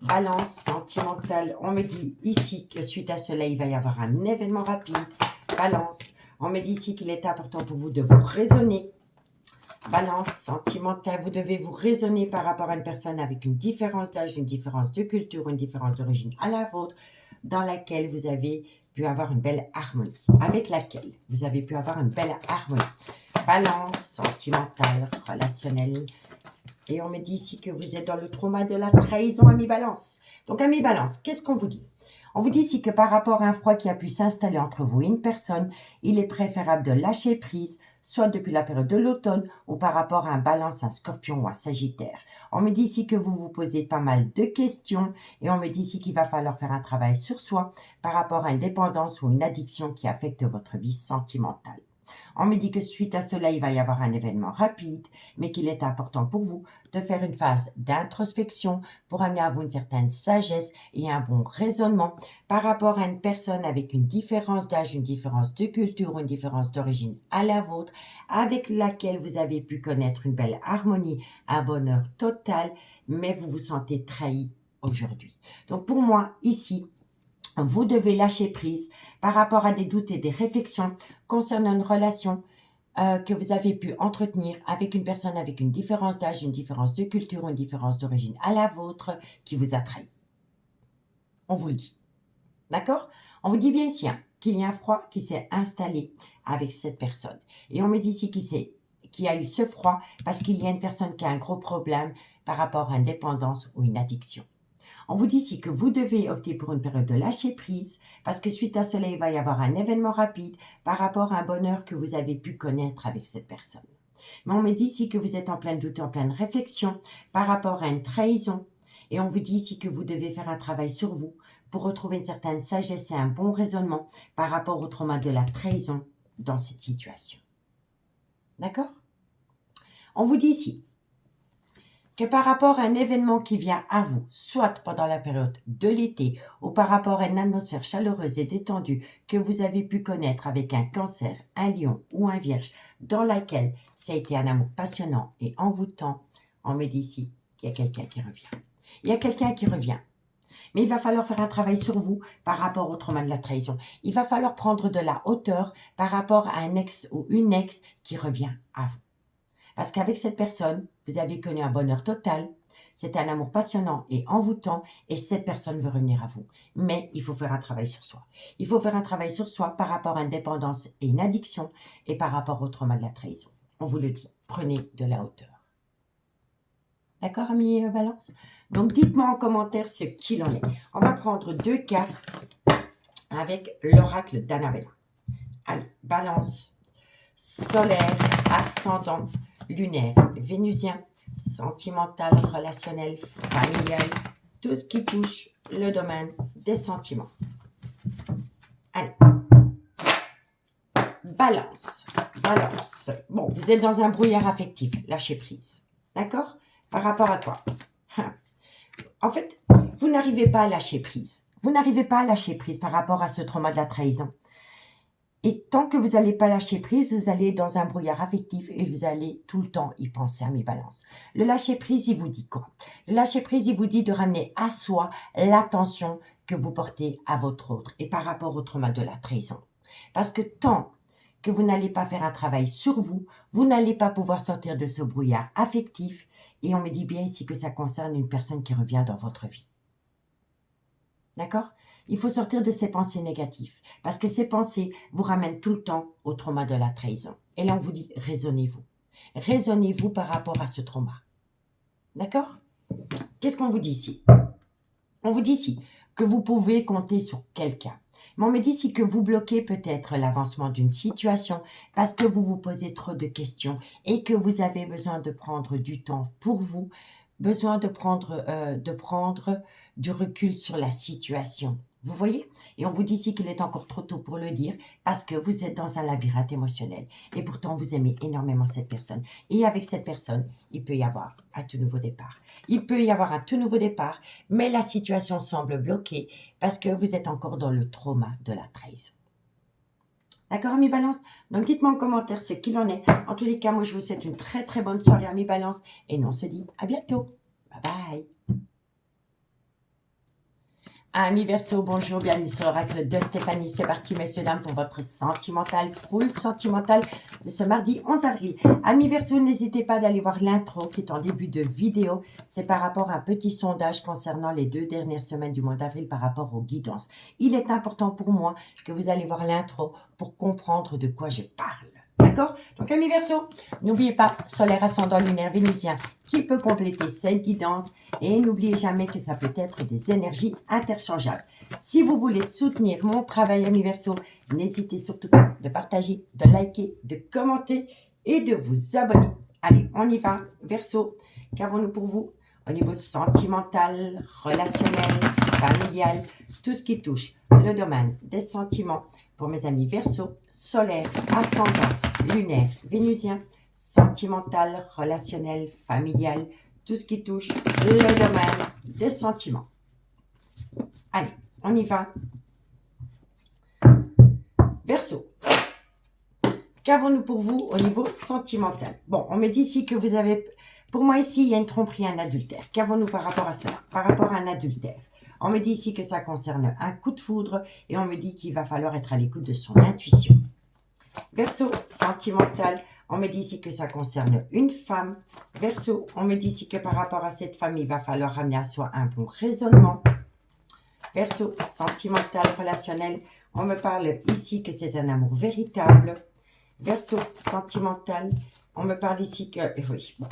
[SPEAKER 1] Balance sentimentale, on me dit ici que suite à cela, il va y avoir un événement rapide. Balance, on me dit ici qu'il est important pour vous de vous raisonner. Balance sentimentale, vous devez vous raisonner par rapport à une personne avec une différence d'âge, une différence de culture, une différence d'origine à la vôtre, dans laquelle vous avez pu avoir une belle harmonie, avec laquelle vous avez pu avoir une belle harmonie. Balance sentimentale, relationnelle. Et on me dit ici que vous êtes dans le trauma de la trahison, ami Balance. Donc, ami Balance, qu'est-ce qu'on vous dit? On vous dit ici que par rapport à un froid qui a pu s'installer entre vous et une personne, il est préférable de lâcher prise, soit depuis la période de l'automne ou par rapport à un Balance, un Scorpion ou un Sagittaire. On me dit ici que vous vous posez pas mal de questions et on me dit ici qu'il va falloir faire un travail sur soi par rapport à une dépendance ou une addiction qui affecte votre vie sentimentale. On me dit que suite à cela, il va y avoir un événement rapide, mais qu'il est important pour vous de faire une phase d'introspection pour amener à vous une certaine sagesse et un bon raisonnement par rapport à une personne avec une différence d'âge, une différence de culture, une différence d'origine à la vôtre, avec laquelle vous avez pu connaître une belle harmonie, un bonheur total, mais vous vous sentez trahi aujourd'hui. Donc pour moi, ici, vous devez lâcher prise par rapport à des doutes et des réflexions concernant une relation que vous avez pu entretenir avec une personne avec une différence d'âge, une différence de culture, une différence d'origine à la vôtre qui vous a trahi. On vous le dit. D'accord? On vous dit bien ici qu'il y a un froid qui s'est installé avec cette personne. Et on me dit ici qu'il y a eu ce froid parce qu'il y a une personne qui a un gros problème par rapport à une dépendance ou une addiction. On vous dit ici que vous devez opter pour une période de lâcher prise parce que suite à cela, il va y avoir un événement rapide par rapport à un bonheur que vous avez pu connaître avec cette personne. Mais on me dit ici que vous êtes en pleine doute, en pleine réflexion par rapport à une trahison. Et on vous dit ici que vous devez faire un travail sur vous pour retrouver une certaine sagesse et un bon raisonnement par rapport au trauma de la trahison dans cette situation. D'accord? On vous dit ici que par rapport à un événement qui vient à vous, soit pendant la période de l'été ou par rapport à une atmosphère chaleureuse et détendue que vous avez pu connaître avec un Cancer, un Lion ou un Vierge, dans laquelle ça a été un amour passionnant et envoûtant, on me dit ici qu'il y a quelqu'un qui revient. Il y a quelqu'un qui revient. Mais il va falloir faire un travail sur vous par rapport au trauma de la trahison. Il va falloir prendre de la hauteur par rapport à un ex ou une ex qui revient à vous. Parce qu'avec cette personne, vous avez connu un bonheur total, c'était un amour passionnant et envoûtant, et cette personne veut revenir à vous. Mais il faut faire un travail sur soi. Il faut faire un travail sur soi par rapport à une dépendance et une addiction, et par rapport au trauma de la trahison. On vous le dit, prenez de la hauteur. D'accord, amis Balance? Donc, dites-moi en commentaire ce qu'il en est. On va prendre 2 cartes avec l'oracle d'Annabella. Allez, balance, solaire, ascendant, lunaire, vénusien, sentimental, relationnel, familial, tout ce qui touche le domaine des sentiments. Allez. Balance. Balance. Bon, vous êtes dans un brouillard affectif. Lâchez prise. D'accord? Par rapport à quoi? En fait, vous n'arrivez pas à lâcher prise. Vous n'arrivez pas à lâcher prise par rapport à ce trauma de la trahison. Et tant que vous n'allez pas lâcher prise, vous allez dans un brouillard affectif et vous allez tout le temps y penser à mes balances. Le lâcher prise, il vous dit quoi? Le lâcher prise, il vous dit de ramener à soi l'attention que vous portez à votre autre et par rapport au trauma de la trahison. Parce que tant que vous n'allez pas faire un travail sur vous, vous n'allez pas pouvoir sortir de ce brouillard affectif. Et on me dit bien ici que ça concerne une personne qui revient dans votre vie. D'accord? Il faut sortir de ces pensées négatives. Parce que ces pensées vous ramènent tout le temps au trauma de la trahison. Et là, on vous dit, raisonnez-vous. Raisonnez-vous par rapport à ce trauma. D'accord? Qu'est-ce qu'on vous dit ici? On vous dit ici que vous pouvez compter sur quelqu'un. Mais on me dit ici que vous bloquez peut-être l'avancement d'une situation parce que vous vous posez trop de questions et que vous avez besoin de prendre du temps pour vous, besoin de prendre du recul sur la situation. Vous voyez? Et on vous dit ici qu'il est encore trop tôt pour le dire parce que vous êtes dans un labyrinthe émotionnel. Et pourtant, vous aimez énormément cette personne. Et avec cette personne, il peut y avoir un tout nouveau départ. Il peut y avoir un tout nouveau départ, mais la situation semble bloquée parce que vous êtes encore dans le trauma de la trahison. D'accord, amis Balance? Donc, dites-moi en commentaire ce qu'il en est. En tous les cas, moi, je vous souhaite une très, très bonne soirée, amis Balance. Et nous, on se dit à bientôt. Bye bye. Amis Verseau, bonjour, bienvenue sur l'oracle de Stéphanie. C'est parti, messieurs, dames, pour votre sentimental, full sentimental de ce mardi 11 avril. Amis Verseau, n'hésitez pas d'aller voir l'intro qui est en début de vidéo. C'est par rapport à un petit sondage concernant les 2 dernières semaines du mois d'avril par rapport aux guidances. Il est important pour moi que vous allez voir l'intro pour comprendre de quoi je parle. D'accord? Donc, amis Verseau, n'oubliez pas, solaire, ascendant, lunaire, vénusien, qui peut compléter cette guidance. Et n'oubliez jamais que ça peut être des énergies interchangeables. Si vous voulez soutenir mon travail, amis Verseau, n'hésitez surtout pas de partager, de liker, de commenter et de vous abonner. Allez, on y va. Verseau, qu'avons-nous pour vous au niveau sentimental, relationnel, familial, tout ce qui touche le domaine des sentiments pour mes amis Verseau, solaire, ascendant, lunaire, vénusien, sentimental, relationnel, familial, tout ce qui touche le domaine des sentiments. Allez, on y va. Verseau, qu'avons-nous pour vous au niveau sentimental? Bon, on me dit ici que vous avez... Pour moi, ici, il y a une tromperie, un adultère. Qu'avons-nous par rapport à cela? Par rapport à un adultère. On me dit ici que ça concerne un coup de foudre et on me dit qu'il va falloir être à l'écoute de son intuition. Verseau, sentimental, on me dit ici que ça concerne une femme. Verseau, on me dit ici que par rapport à cette femme, il va falloir ramener à soi un bon raisonnement. Verseau, sentimental, relationnel, on me parle ici que c'est un amour véritable. Verseau, sentimental, on me parle ici que... Oui, bon.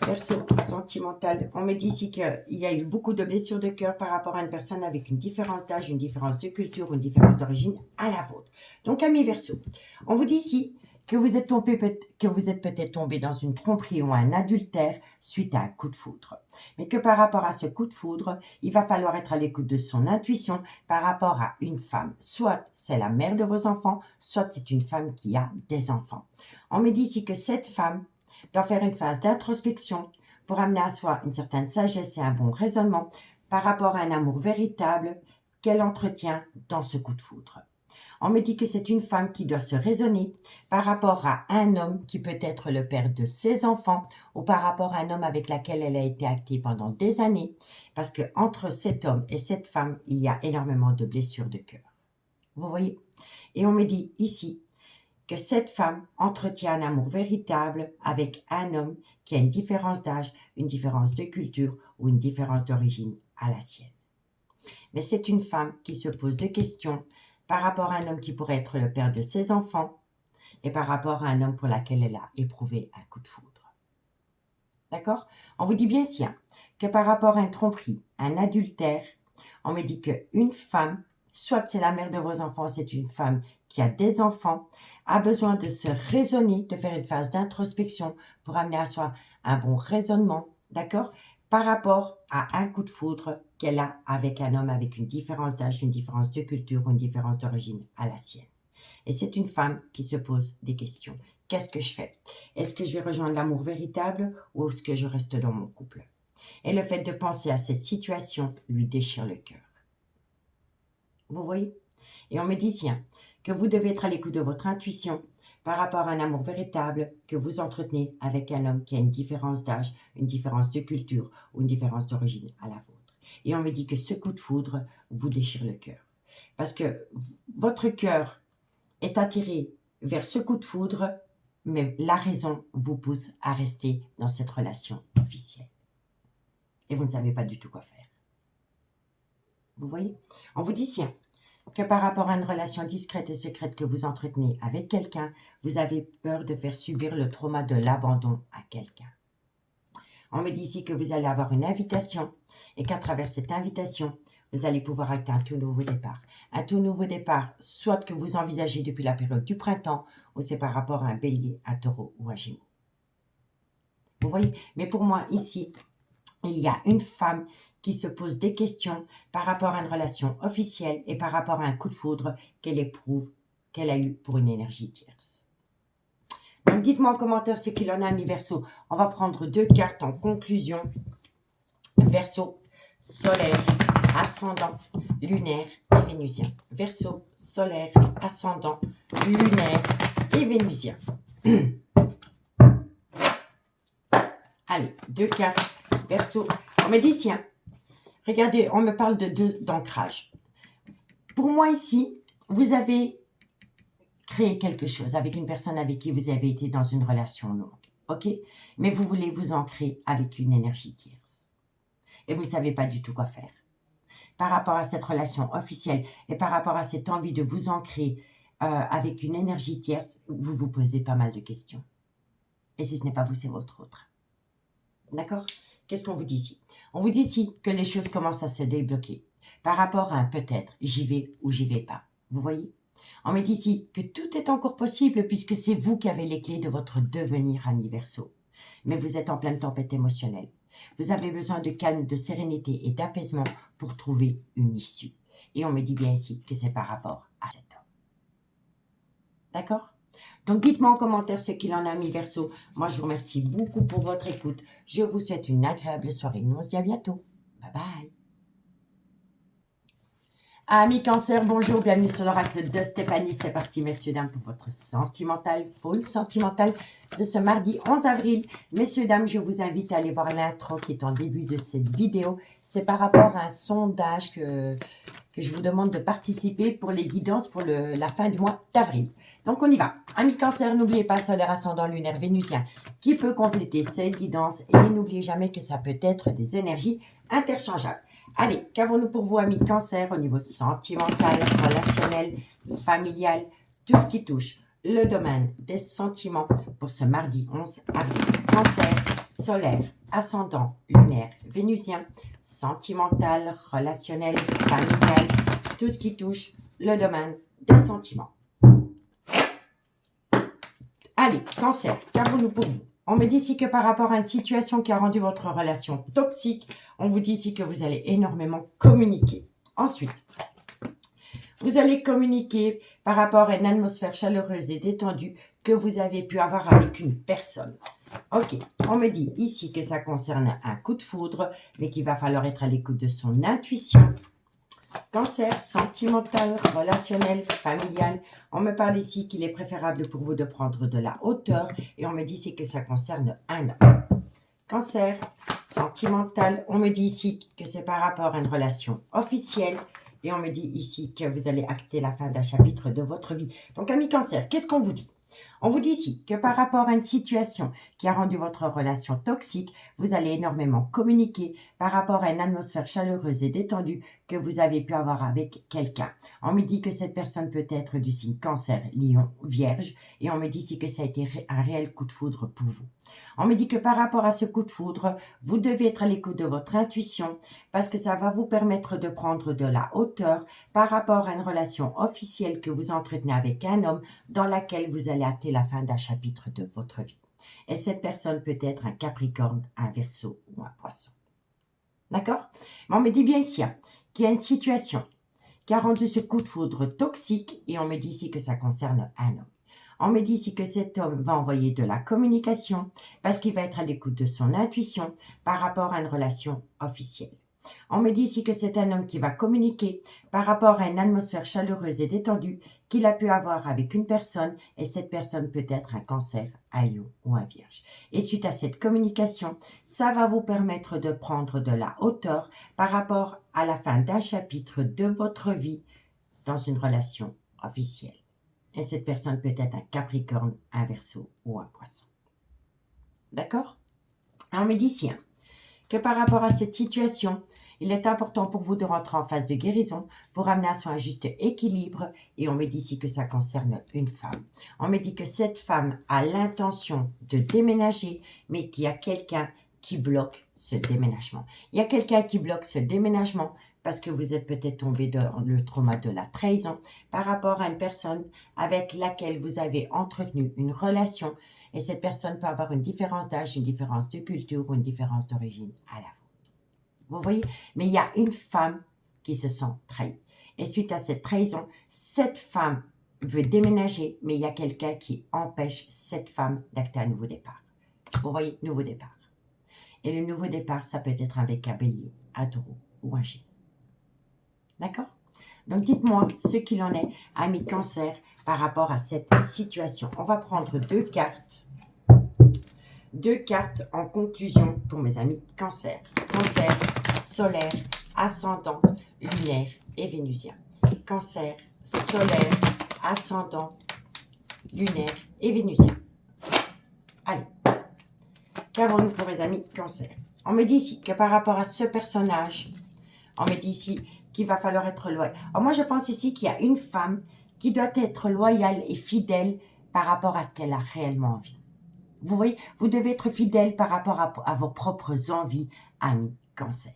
[SPEAKER 1] Verseau, sentimental, on me dit ici qu'il y a eu beaucoup de blessures de cœur par rapport à une personne avec une différence d'âge, une différence de culture, une différence d'origine à la vôtre. Donc, amis Verseau, on vous dit ici que vous êtes peut-être tombé dans une tromperie ou un adultère suite à un coup de foudre. Mais que par rapport à ce coup de foudre, il va falloir être à l'écoute de son intuition par rapport à une femme. Soit c'est la mère de vos enfants, soit c'est une femme qui a des enfants. On me dit ici que cette femme doit faire une phase d'introspection pour amener à soi une certaine sagesse et un bon raisonnement par rapport à un amour véritable qu'elle entretient dans ce coup de foudre. On me dit que c'est une femme qui doit se raisonner par rapport à un homme qui peut être le père de ses enfants ou par rapport à un homme avec lequel elle a été actée pendant des années parce que entre cet homme et cette femme, il y a énormément de blessures de cœur. Vous voyez? Et on me dit ici que cette femme entretient un amour véritable avec un homme qui a une différence d'âge, une différence de culture ou une différence d'origine à la sienne. Mais c'est une femme qui se pose des questions par rapport à un homme qui pourrait être le père de ses enfants et par rapport à un homme pour lequel elle a éprouvé un coup de foudre. D'accord? On vous dit bien ici que par rapport à une tromperie, un adultère, on me dit qu'une femme, soit c'est la mère de vos enfants, c'est une femme qui a des enfants, a besoin de se raisonner, de faire une phase d'introspection pour amener à soi un bon raisonnement, d'accord, par rapport à un coup de foudre qu'elle a avec un homme avec une différence d'âge, une différence de culture ou une différence d'origine à la sienne. Et c'est une femme qui se pose des questions. Qu'est-ce que je fais? Est-ce que je vais rejoindre l'amour véritable ou est-ce que je reste dans mon couple? Et le fait de penser à cette situation lui déchire le cœur. Vous voyez? Et on me dit, tiens, que vous devez être à l'écoute de votre intuition par rapport à un amour véritable que vous entretenez avec un homme qui a une différence d'âge, une différence de culture ou une différence d'origine à la vôtre. Et on me dit que ce coup de foudre vous déchire le cœur. Parce que votre cœur est attiré vers ce coup de foudre, mais la raison vous pousse à rester dans cette relation officielle. Et vous ne savez pas du tout quoi faire. Vous voyez? On vous dit, tiens, que par rapport à une relation discrète et secrète que vous entretenez avec quelqu'un, vous avez peur de faire subir le trauma de l'abandon à quelqu'un. On me dit ici que vous allez avoir une invitation et qu'à travers cette invitation, vous allez pouvoir acter un tout nouveau départ. Un tout nouveau départ, soit que vous envisagez depuis la période du printemps, ou c'est par rapport à un bélier, un taureau ou un gémeaux. Vous voyez? Mais pour moi, ici, il y a une femme qui se pose des questions par rapport à une relation officielle et par rapport à un coup de foudre qu'elle éprouve, qu'elle a eu pour une énergie tierce. Donc, dites-moi en commentaire ce qu'il en a mis Verseau. On va prendre 2 cartes en conclusion. Verseau, solaire, ascendant, lunaire et vénusien. Verseau, solaire, ascendant, lunaire et vénusien. Allez, 2 cartes. Verseau, on me dit tiens, regardez, on me parle d'ancrage. Pour moi ici, vous avez créé quelque chose avec une personne avec qui vous avez été dans une relation longue, ok? Mais vous voulez vous ancrer avec une énergie tierce. Et vous ne savez pas du tout quoi faire. Par rapport à cette relation officielle et par rapport à cette envie de vous ancrer avec une énergie tierce, vous vous posez pas mal de questions. Et si ce n'est pas vous, c'est votre autre. D'accord? Qu'est-ce qu'on vous dit ici? On vous dit ici que les choses commencent à se débloquer par rapport à un peut-être, j'y vais ou j'y vais pas. Vous voyez? On me dit ici que tout est encore possible puisque c'est vous qui avez les clés de votre devenir, ami Verseau. Mais vous êtes en pleine tempête émotionnelle. Vous avez besoin de calme, de sérénité et d'apaisement pour trouver une issue. Et on me dit bien ici que c'est par rapport à cet homme. D'accord? Donc, dites-moi en commentaire ce qu'il en a mis Verseau. Moi, je vous remercie beaucoup pour votre écoute. Je vous souhaite une agréable soirée. Nous, on se dit à bientôt. Bye bye. Amis Cancer, bonjour, bienvenue sur l'oracle de Stéphanie. C'est parti, messieurs, dames, pour votre sentimental, full sentimental de ce mardi 11 avril. Messieurs, dames, je vous invite à aller voir l'intro qui est en début de cette vidéo. C'est par rapport à un sondage que je vous demande de participer pour les guidances pour la fin du mois d'avril. Donc, on y va. Amis Cancer, n'oubliez pas solaire, ascendant, lunaire, vénusien qui peut compléter cette guidance. Et n'oubliez jamais que ça peut être des énergies interchangeables. Allez, qu'avons-nous pour vous, amis Cancer, au niveau sentimental, relationnel, familial, tout ce qui touche le domaine des sentiments pour ce mardi 11 avril. Cancer, solaire, ascendant, lunaire, vénusien, sentimental, relationnel, familial, tout ce qui touche le domaine des sentiments. Allez, Cancer, qu'avons-nous pour vous? On me dit ici que par rapport à une situation qui a rendu votre relation toxique, on vous dit ici que vous allez énormément communiquer. Ensuite, vous allez communiquer par rapport à une atmosphère chaleureuse et détendue que vous avez pu avoir avec une personne. Ok, on me dit ici que ça concerne un coup de foudre, mais qu'il va falloir être à l'écoute de son intuition. Cancer, sentimental, relationnel, familial. On me parle ici qu'il est préférable pour vous de prendre de la hauteur et on me dit ici que ça concerne un homme. Cancer, sentimental. On me dit ici que c'est par rapport à une relation officielle et on me dit ici que vous allez acter la fin d'un chapitre de votre vie. Donc, amis Cancer, qu'est-ce qu'on vous dit? On vous dit ici que par rapport à une situation qui a rendu votre relation toxique, vous allez énormément communiquer par rapport à une atmosphère chaleureuse et détendue que vous avez pu avoir avec quelqu'un. On me dit que cette personne peut être du signe Cancer, Lion, Vierge, et on me dit ici que ça a été un réel coup de foudre pour vous. On me dit que par rapport à ce coup de foudre, vous devez être à l'écoute de votre intuition parce que ça va vous permettre de prendre de la hauteur par rapport à une relation officielle que vous entretenez avec un homme dans laquelle vous allez hâter la fin d'un chapitre de votre vie. Et cette personne peut être un Capricorne, un Verseau ou un Poisson. D'accord? Mais on me dit bien ici qu'il y a une situation qui a rendu ce coup de foudre toxique et on me dit ici que ça concerne un homme. On me dit ici que cet homme va envoyer de la communication parce qu'il va être à l'écoute de son intuition par rapport à une relation officielle. On me dit ici que c'est un homme qui va communiquer par rapport à une atmosphère chaleureuse et détendue qu'il a pu avoir avec une personne et cette personne peut être un Cancer, un Lion ou un Vierge. Et suite à cette communication, ça va vous permettre de prendre de la hauteur par rapport à la fin d'un chapitre de votre vie dans une relation officielle. Et cette personne peut être un Capricorne, un Verseau ou un Poisson. D'accord? Alors, on me dit ici que par rapport à cette situation, il est important pour vous de rentrer en phase de guérison pour amener à son juste équilibre. Et on me dit ici que ça concerne une femme. On me dit que cette femme a l'intention de déménager, mais qu'il y a quelqu'un qui bloque ce déménagement. Il y a quelqu'un qui bloque ce déménagement parce que vous êtes peut-être tombé dans le trauma de la trahison par rapport à une personne avec laquelle vous avez entretenu une relation. Et cette personne peut avoir une différence d'âge, une différence de culture ou une différence d'origine à la vôtre. Vous voyez? Mais il y a une femme qui se sent trahie. Et suite à cette trahison, cette femme veut déménager, mais il y a quelqu'un qui empêche cette femme d'acter un nouveau départ. Vous voyez? Nouveau départ. Et le nouveau départ, ça peut être avec un bélier, un taureau ou un gémeaux. D'accord? Donc, dites-moi ce qu'il en est, amis Cancer, par rapport à cette situation. On va prendre deux cartes. Deux cartes en conclusion pour mes amis Cancer. Cancer, solaire, ascendant, lunaire et vénusien. Cancer, solaire, ascendant, lunaire et vénusien. Allez, qu'avons-nous pour mes amis Cancer? On me dit ici que par rapport à ce personnage, on me dit ici qu'il va falloir être loyal. Alors moi, je pense ici qu'il y a une femme qui doit être loyale et fidèle par rapport à ce qu'elle a réellement envie. Vous voyez, vous devez être fidèle par rapport à vos propres envies, amis Cancer.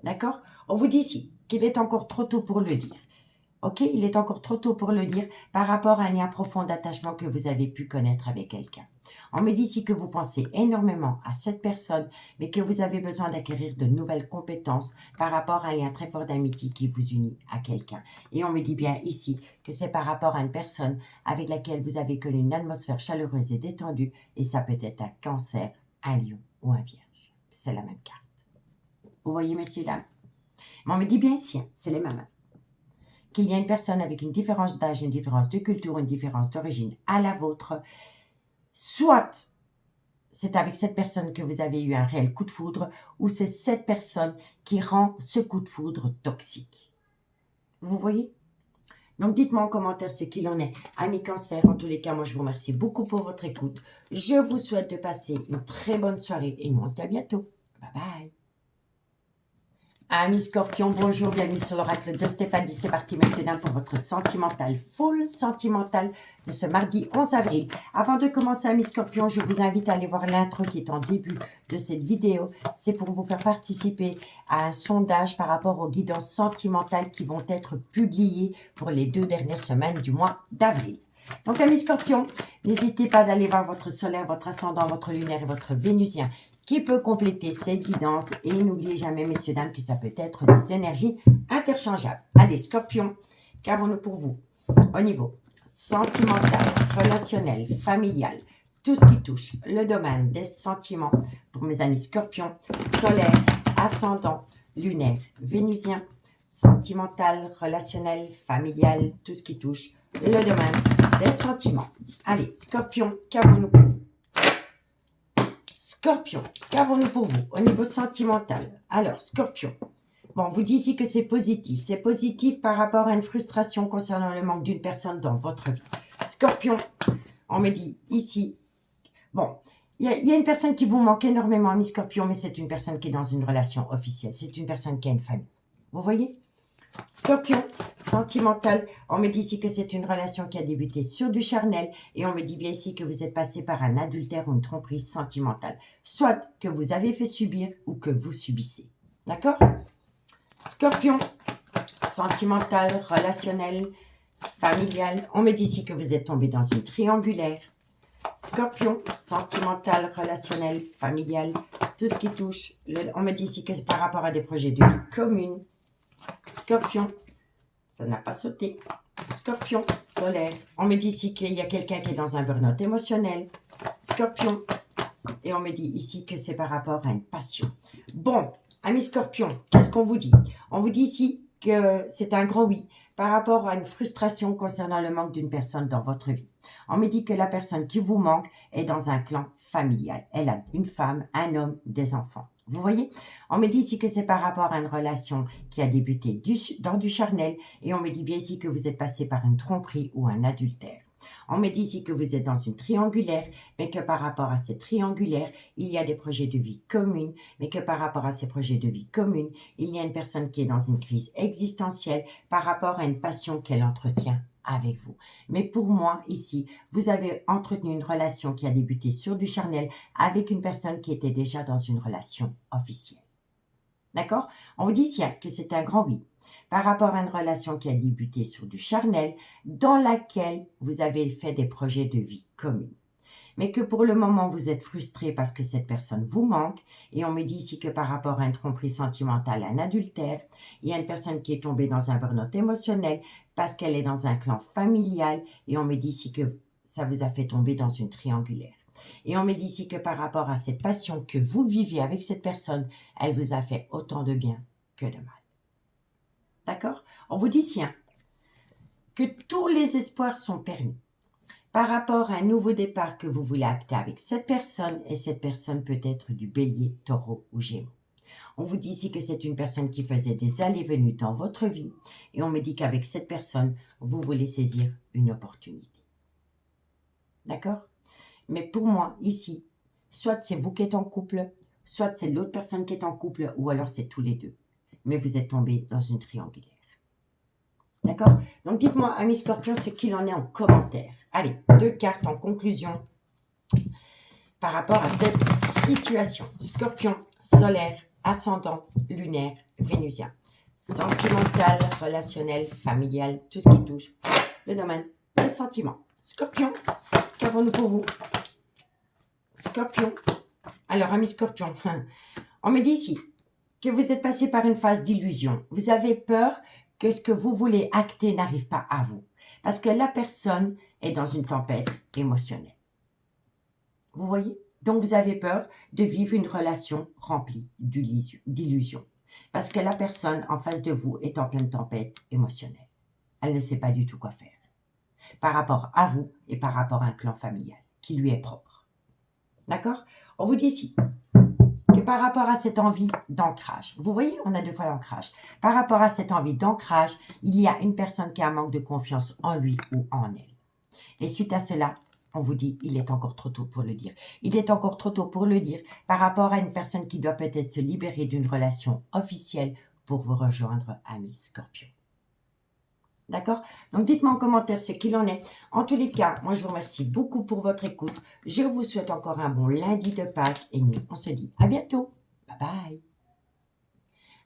[SPEAKER 1] D'accord? On vous dit ici qu'il est encore trop tôt pour le dire. Ok? Il est encore trop tôt pour le dire par rapport à un lien profond d'attachement que vous avez pu connaître avec quelqu'un. On me dit ici que vous pensez énormément à cette personne, mais que vous avez besoin d'acquérir de nouvelles compétences par rapport à un lien très fort d'amitié qui vous unit à quelqu'un. Et on me dit bien ici que c'est par rapport à une personne avec laquelle vous avez connu une atmosphère chaleureuse et détendue, et ça peut être un Cancer, un Lion ou un Vierge. C'est la même carte. Vous voyez, messieurs, dames? Mais on me dit bien ici, c'est les mêmes. Qu'il y a une personne avec une différence d'âge, une différence de culture, une différence d'origine à la vôtre, soit c'est avec cette personne que vous avez eu un réel coup de foudre, ou c'est cette personne qui rend ce coup de foudre toxique. Vous voyez? Donc, dites-moi en commentaire ce qu'il en est. Amis Cancer, en tous les cas, moi, je vous remercie beaucoup pour votre écoute. Je vous souhaite de passer une très bonne soirée et nous, on se dit à bientôt. Bye bye. Amis Scorpion, bonjour, bienvenue sur l'oracle de Stéphanie. C'est parti, messieurs, dames, pour votre sentimental, full sentimental de ce mardi 11 avril. Avant de commencer, amis Scorpion, je vous invite à aller voir l'intro qui est en début de cette vidéo. C'est pour vous faire participer à un sondage par rapport aux guidances sentimentales qui vont être publiées pour les 2 dernières semaines du mois d'avril. Donc, amis Scorpion, n'hésitez pas d'aller voir votre solaire, votre ascendant, votre lunaire et votre vénusien qui peut compléter cette guidance. Et n'oubliez jamais, messieurs, dames, que ça peut être des énergies interchangeables. Allez, Scorpion, qu'avons-nous pour vous au niveau sentimental, relationnel, familial, tout ce qui touche le domaine des sentiments pour mes amis Scorpion, solaire, ascendant, lunaire, vénusien, sentimental, relationnel, familial, tout ce qui touche le domaine des sentiments. Allez, Scorpion, qu'avons-nous pour vous? Scorpion, qu'avons-nous pour vous au niveau sentimental? Alors, Scorpion, bon, on vous dit ici que c'est positif. C'est positif par rapport à une frustration concernant le manque d'une personne dans votre vie. Scorpion, On me dit ici, bon, il y a une personne qui vous manque énormément, ami Scorpion, mais c'est une personne qui est dans une relation officielle. C'est une personne qui a une famille. Vous voyez? Scorpion, sentimental. On me dit ici que c'est une relation qui a débuté sur du charnel. Et on me dit bien ici que vous êtes passé par un adultère ou une tromperie sentimentale. Soit que vous avez fait subir ou que vous subissez. D'accord? Scorpion, sentimental, relationnel, familial. On me dit ici que vous êtes tombé dans une triangulaire. Scorpion, sentimental, relationnel, familial, tout ce qui touche. On me dit ici que c'est par rapport à des projets de vie communes. Scorpion, ça n'a pas sauté. Scorpion, solaire. On me dit ici qu'il y a quelqu'un qui est dans un burn-out émotionnel. Scorpion, et on me dit ici que c'est par rapport à une passion. Bon, amis Scorpion, qu'est-ce qu'on vous dit? On vous dit ici que c'est un grand oui par rapport à une frustration concernant le manque d'une personne dans votre vie. On me dit que la personne qui vous manque est dans un clan familial. Elle a une femme, un homme, des enfants. Vous voyez? On me dit ici que c'est par rapport à une relation qui a débuté dans du charnel et on me dit bien ici que vous êtes passé par une tromperie ou un adultère. On me dit ici que vous êtes dans une triangulaire, mais que par rapport à cette triangulaire, il y a des projets de vie communs, mais que par rapport à ces projets de vie communs, il y a une personne qui est dans une crise existentielle par rapport à une passion qu'elle entretient avec vous. Mais pour moi, ici, vous avez entretenu une relation qui a débuté sur du charnel avec une personne qui était déjà dans une relation officielle. D'accord? On vous dit ici que c'est un grand oui par rapport à une relation qui a débuté sur du charnel dans laquelle vous avez fait des projets de vie communs. Mais que pour le moment, vous êtes frustré parce que cette personne vous manque. Et on me dit ici que par rapport à une tromperie sentimentale, un adultère, il y a une personne qui est tombée dans un burn-out émotionnel parce qu'elle est dans un clan familial. Et on me dit ici que ça vous a fait tomber dans une triangulaire. Et on me dit ici que par rapport à cette passion que vous vivez avec cette personne, elle vous a fait autant de bien que de mal. D'accord? On vous dit ici que tous les espoirs sont permis par rapport à un nouveau départ que vous voulez acter avec cette personne, et cette personne peut être du bélier, taureau ou gémeaux. On vous dit ici que c'est une personne qui faisait des allées-venues dans votre vie, et on me dit qu'avec cette personne, vous voulez saisir une opportunité. D'accord? Mais pour moi, ici, soit c'est vous qui êtes en couple, soit c'est l'autre personne qui est en couple, ou alors c'est tous les deux. Mais vous êtes tombé dans une triangulaire. D'accord? Donc dites-moi, amis Scorpion, ce qu'il en est en commentaire. Allez, 2 cartes en conclusion par rapport à cette situation. Scorpion, solaire, ascendant, lunaire, vénusien. Sentimental, relationnel, familial, tout ce qui touche le domaine des sentiments. Scorpion, qu'avons-nous pour vous? Scorpion. Alors, amis Scorpion, on me dit ici que vous êtes passé par une phase d'illusion. Vous avez peur que ce que vous voulez acter n'arrive pas à vous. Parce que la personne est dans une tempête émotionnelle. Vous voyez? Donc, vous avez peur de vivre une relation remplie d'illusions. Parce que la personne en face de vous est en pleine tempête émotionnelle. Elle ne sait pas du tout quoi faire. Par rapport à vous et par rapport à un clan familial qui lui est propre. D'accord? On vous dit ici que par rapport à cette envie d'ancrage, vous voyez, on a 2 fois l'ancrage. Par rapport à cette envie d'ancrage, il y a une personne qui a un manque de confiance en lui ou en elle. Et suite à cela, on vous dit, il est encore trop tôt pour le dire. Il est encore trop tôt pour le dire par rapport à une personne qui doit peut-être se libérer d'une relation officielle pour vous rejoindre, amis Scorpion. D'accord? Donc, dites-moi en commentaire ce qu'il en est. En tous les cas, moi, je vous remercie beaucoup pour votre écoute. Je vous souhaite encore un bon lundi de Pâques et nous, on se dit à bientôt. Bye bye.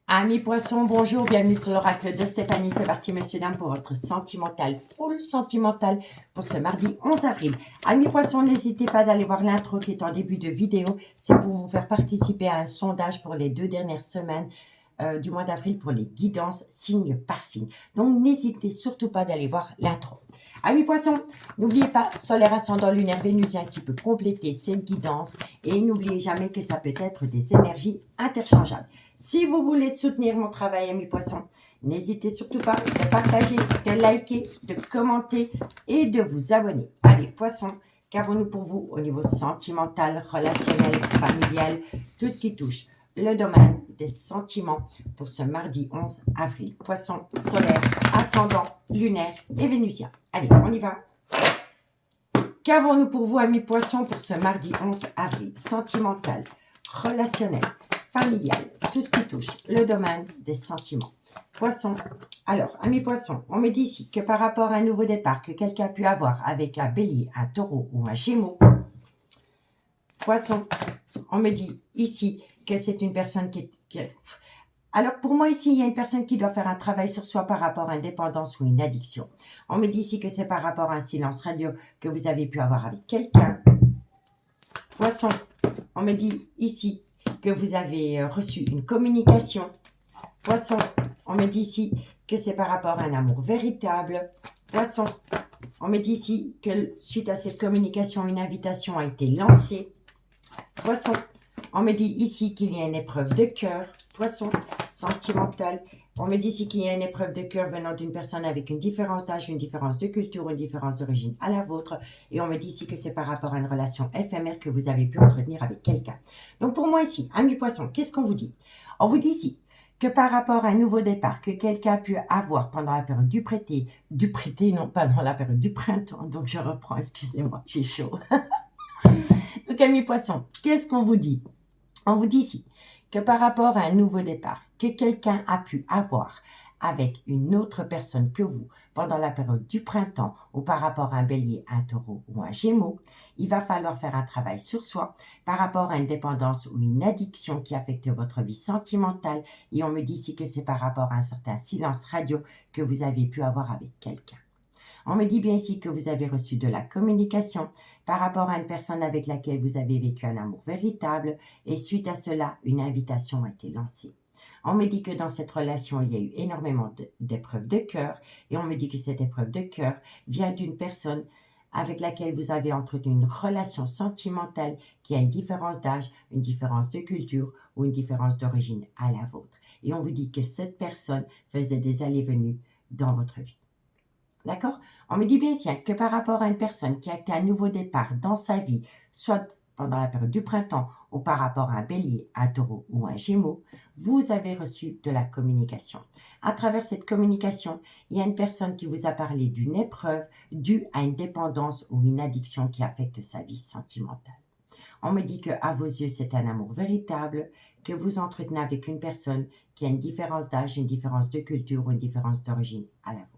[SPEAKER 1] Amis poissons, bonjour, bienvenue sur l'oracle de Stéphanie. C'est parti, messieurs, dames, pour votre sentimental, full sentimental pour ce mardi 11 avril. Amis poissons, n'hésitez pas d'aller voir l'intro qui est en début de vidéo. C'est pour vous faire participer à un sondage pour les 2 dernières semaines du mois d'avril pour les guidances signe par signe. Donc, n'hésitez surtout pas d'aller voir l'intro. Amis poissons, n'oubliez pas solaire ascendant lunaire vénusien qui peut compléter cette guidance et n'oubliez jamais que ça peut être des énergies interchangeables. Si vous voulez soutenir mon travail, amis poissons, n'hésitez surtout pas de partager, de liker, de commenter et de vous abonner. Allez poissons, qu'avons-nous pour vous au niveau sentimental, relationnel, familial, tout ce qui touche le domaine des sentiments pour ce mardi 11 avril. Poisson, solaire, ascendant, lunaire et vénusien. Allez, on y va. Qu'avons-nous pour vous, amis poissons, pour ce mardi 11 avril? Sentimental, relationnel, familial, tout ce qui touche le domaine des sentiments. Poisson. Alors, amis poissons, on me dit ici que par rapport à un nouveau départ que quelqu'un a pu avoir avec un bélier, un taureau ou un gémeaux, poisson, on me dit ici que c'est une personne Alors, pour moi, ici, il y a une personne qui doit faire un travail sur soi par rapport à une dépendance ou une addiction. On me dit ici que c'est par rapport à un silence radio que vous avez pu avoir avec quelqu'un. Poisson, on me dit ici que vous avez reçu une communication. Poisson, on me dit ici que c'est par rapport à un amour véritable. Poisson, on me dit ici que suite à cette communication, une invitation a été lancée. Poisson, on me dit ici qu'il y a une épreuve de cœur. Poisson, sentimental. On me dit ici qu'il y a une épreuve de cœur venant d'une personne avec une différence d'âge, une différence de culture, une différence d'origine à la vôtre. Et on me dit ici que c'est par rapport à une relation éphémère que vous avez pu entretenir avec quelqu'un. Donc pour moi ici, amis poissons, qu'est-ce qu'on vous dit? On vous dit ici que par rapport à un nouveau départ que quelqu'un a pu avoir pendant la période du prêté, non pas dans la période du printemps, donc je reprends, excusez-moi, j'ai chaud. Donc amis poissons, qu'est-ce qu'on vous dit? On vous dit ici que par rapport à un nouveau départ que quelqu'un a pu avoir avec une autre personne que vous pendant la période du printemps ou par rapport à un bélier, un taureau ou un gémeaux, il va falloir faire un travail sur soi par rapport à une dépendance ou une addiction qui affecte votre vie sentimentale et on me dit ici que c'est par rapport à un certain silence radio que vous avez pu avoir avec quelqu'un. On me dit bien ici que vous avez reçu de la communication par rapport à une personne avec laquelle vous avez vécu un amour véritable et suite à cela, une invitation a été lancée. On me dit que dans cette relation, il y a eu énormément d'épreuves de cœur et on me dit que cette épreuve de cœur vient d'une personne avec laquelle vous avez entretenu une relation sentimentale qui a une différence d'âge, une différence de culture ou une différence d'origine à la vôtre. Et on vous dit que cette personne faisait des allées-venues dans votre vie. D'accord? On me dit bien ici que par rapport à une personne qui a été un nouveau départ dans sa vie, soit pendant la période du printemps ou par rapport à un bélier, un taureau ou un gémeaux, vous avez reçu de la communication. À travers cette communication, il y a une personne qui vous a parlé d'une épreuve due à une dépendance ou une addiction qui affecte sa vie sentimentale. On me dit qu'à vos yeux, c'est un amour véritable, que vous entretenez avec une personne qui a une différence d'âge, une différence de culture ou une différence d'origine à la vôtre.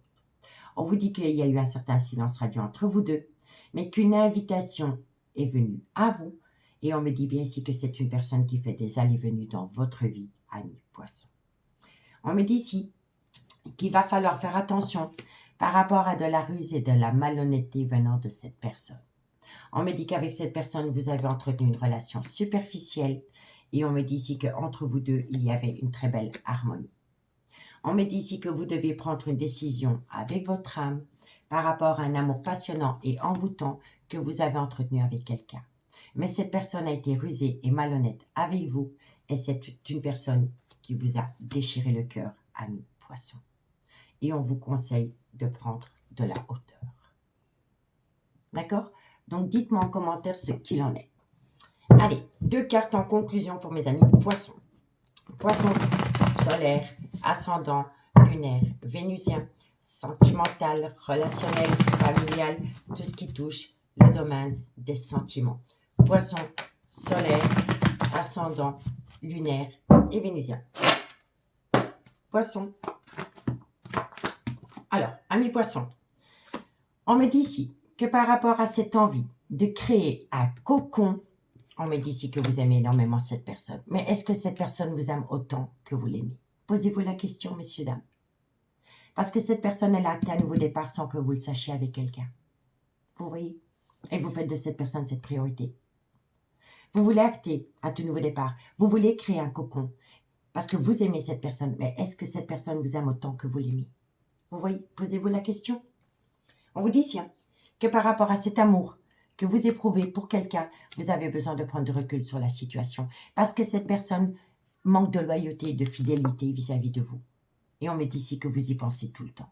[SPEAKER 1] On vous dit qu'il y a eu un certain silence radio entre vous deux, mais qu'une invitation est venue à vous. Et on me dit bien ici que c'est une personne qui fait des allées-venues dans votre vie, amis poissons. On me dit ici qu'il va falloir faire attention par rapport à de la ruse et de la malhonnêteté venant de cette personne. On me dit qu'avec cette personne, vous avez entretenu une relation superficielle et on me dit ici qu'entre vous deux, il y avait une très belle harmonie. On me dit ici que vous devez prendre une décision avec votre âme par rapport à un amour passionnant et envoûtant que vous avez entretenu avec quelqu'un. Mais cette personne a été rusée et malhonnête avec vous et c'est une personne qui vous a déchiré le cœur, amis poissons. Et on vous conseille de prendre de la hauteur. D'accord? Donc dites-moi en commentaire ce qu'il en est. Allez, 2 cartes en conclusion pour mes amis poissons. Poisson solaire, ascendant, lunaire, vénusien, sentimental, relationnel, familial, tout ce qui touche le domaine des sentiments. Poisson solaire, ascendant, lunaire et vénusien. Poisson. Alors, amis poissons, on me dit ici que par rapport à cette envie de créer un cocon, on me dit ici que vous aimez énormément cette personne. Mais est-ce que cette personne vous aime autant que vous l'aimez? Posez-vous la question, messieurs, dames. Parce que cette personne, elle a acté un nouveau départ sans que vous le sachiez avec quelqu'un. Vous voyez? Et vous faites de cette personne cette priorité. Vous voulez acter un tout nouveau départ. Vous voulez créer un cocon. Parce que vous aimez cette personne. Mais est-ce que cette personne vous aime autant que vous l'aimez? Vous voyez? Posez-vous la question. On vous dit ici que par rapport à cet amour que vous éprouvez pour quelqu'un, vous avez besoin de prendre du recul sur la situation. Parce que cette personne manque de loyauté et de fidélité vis-à-vis de vous. Et on me dit ici que vous y pensez tout le temps.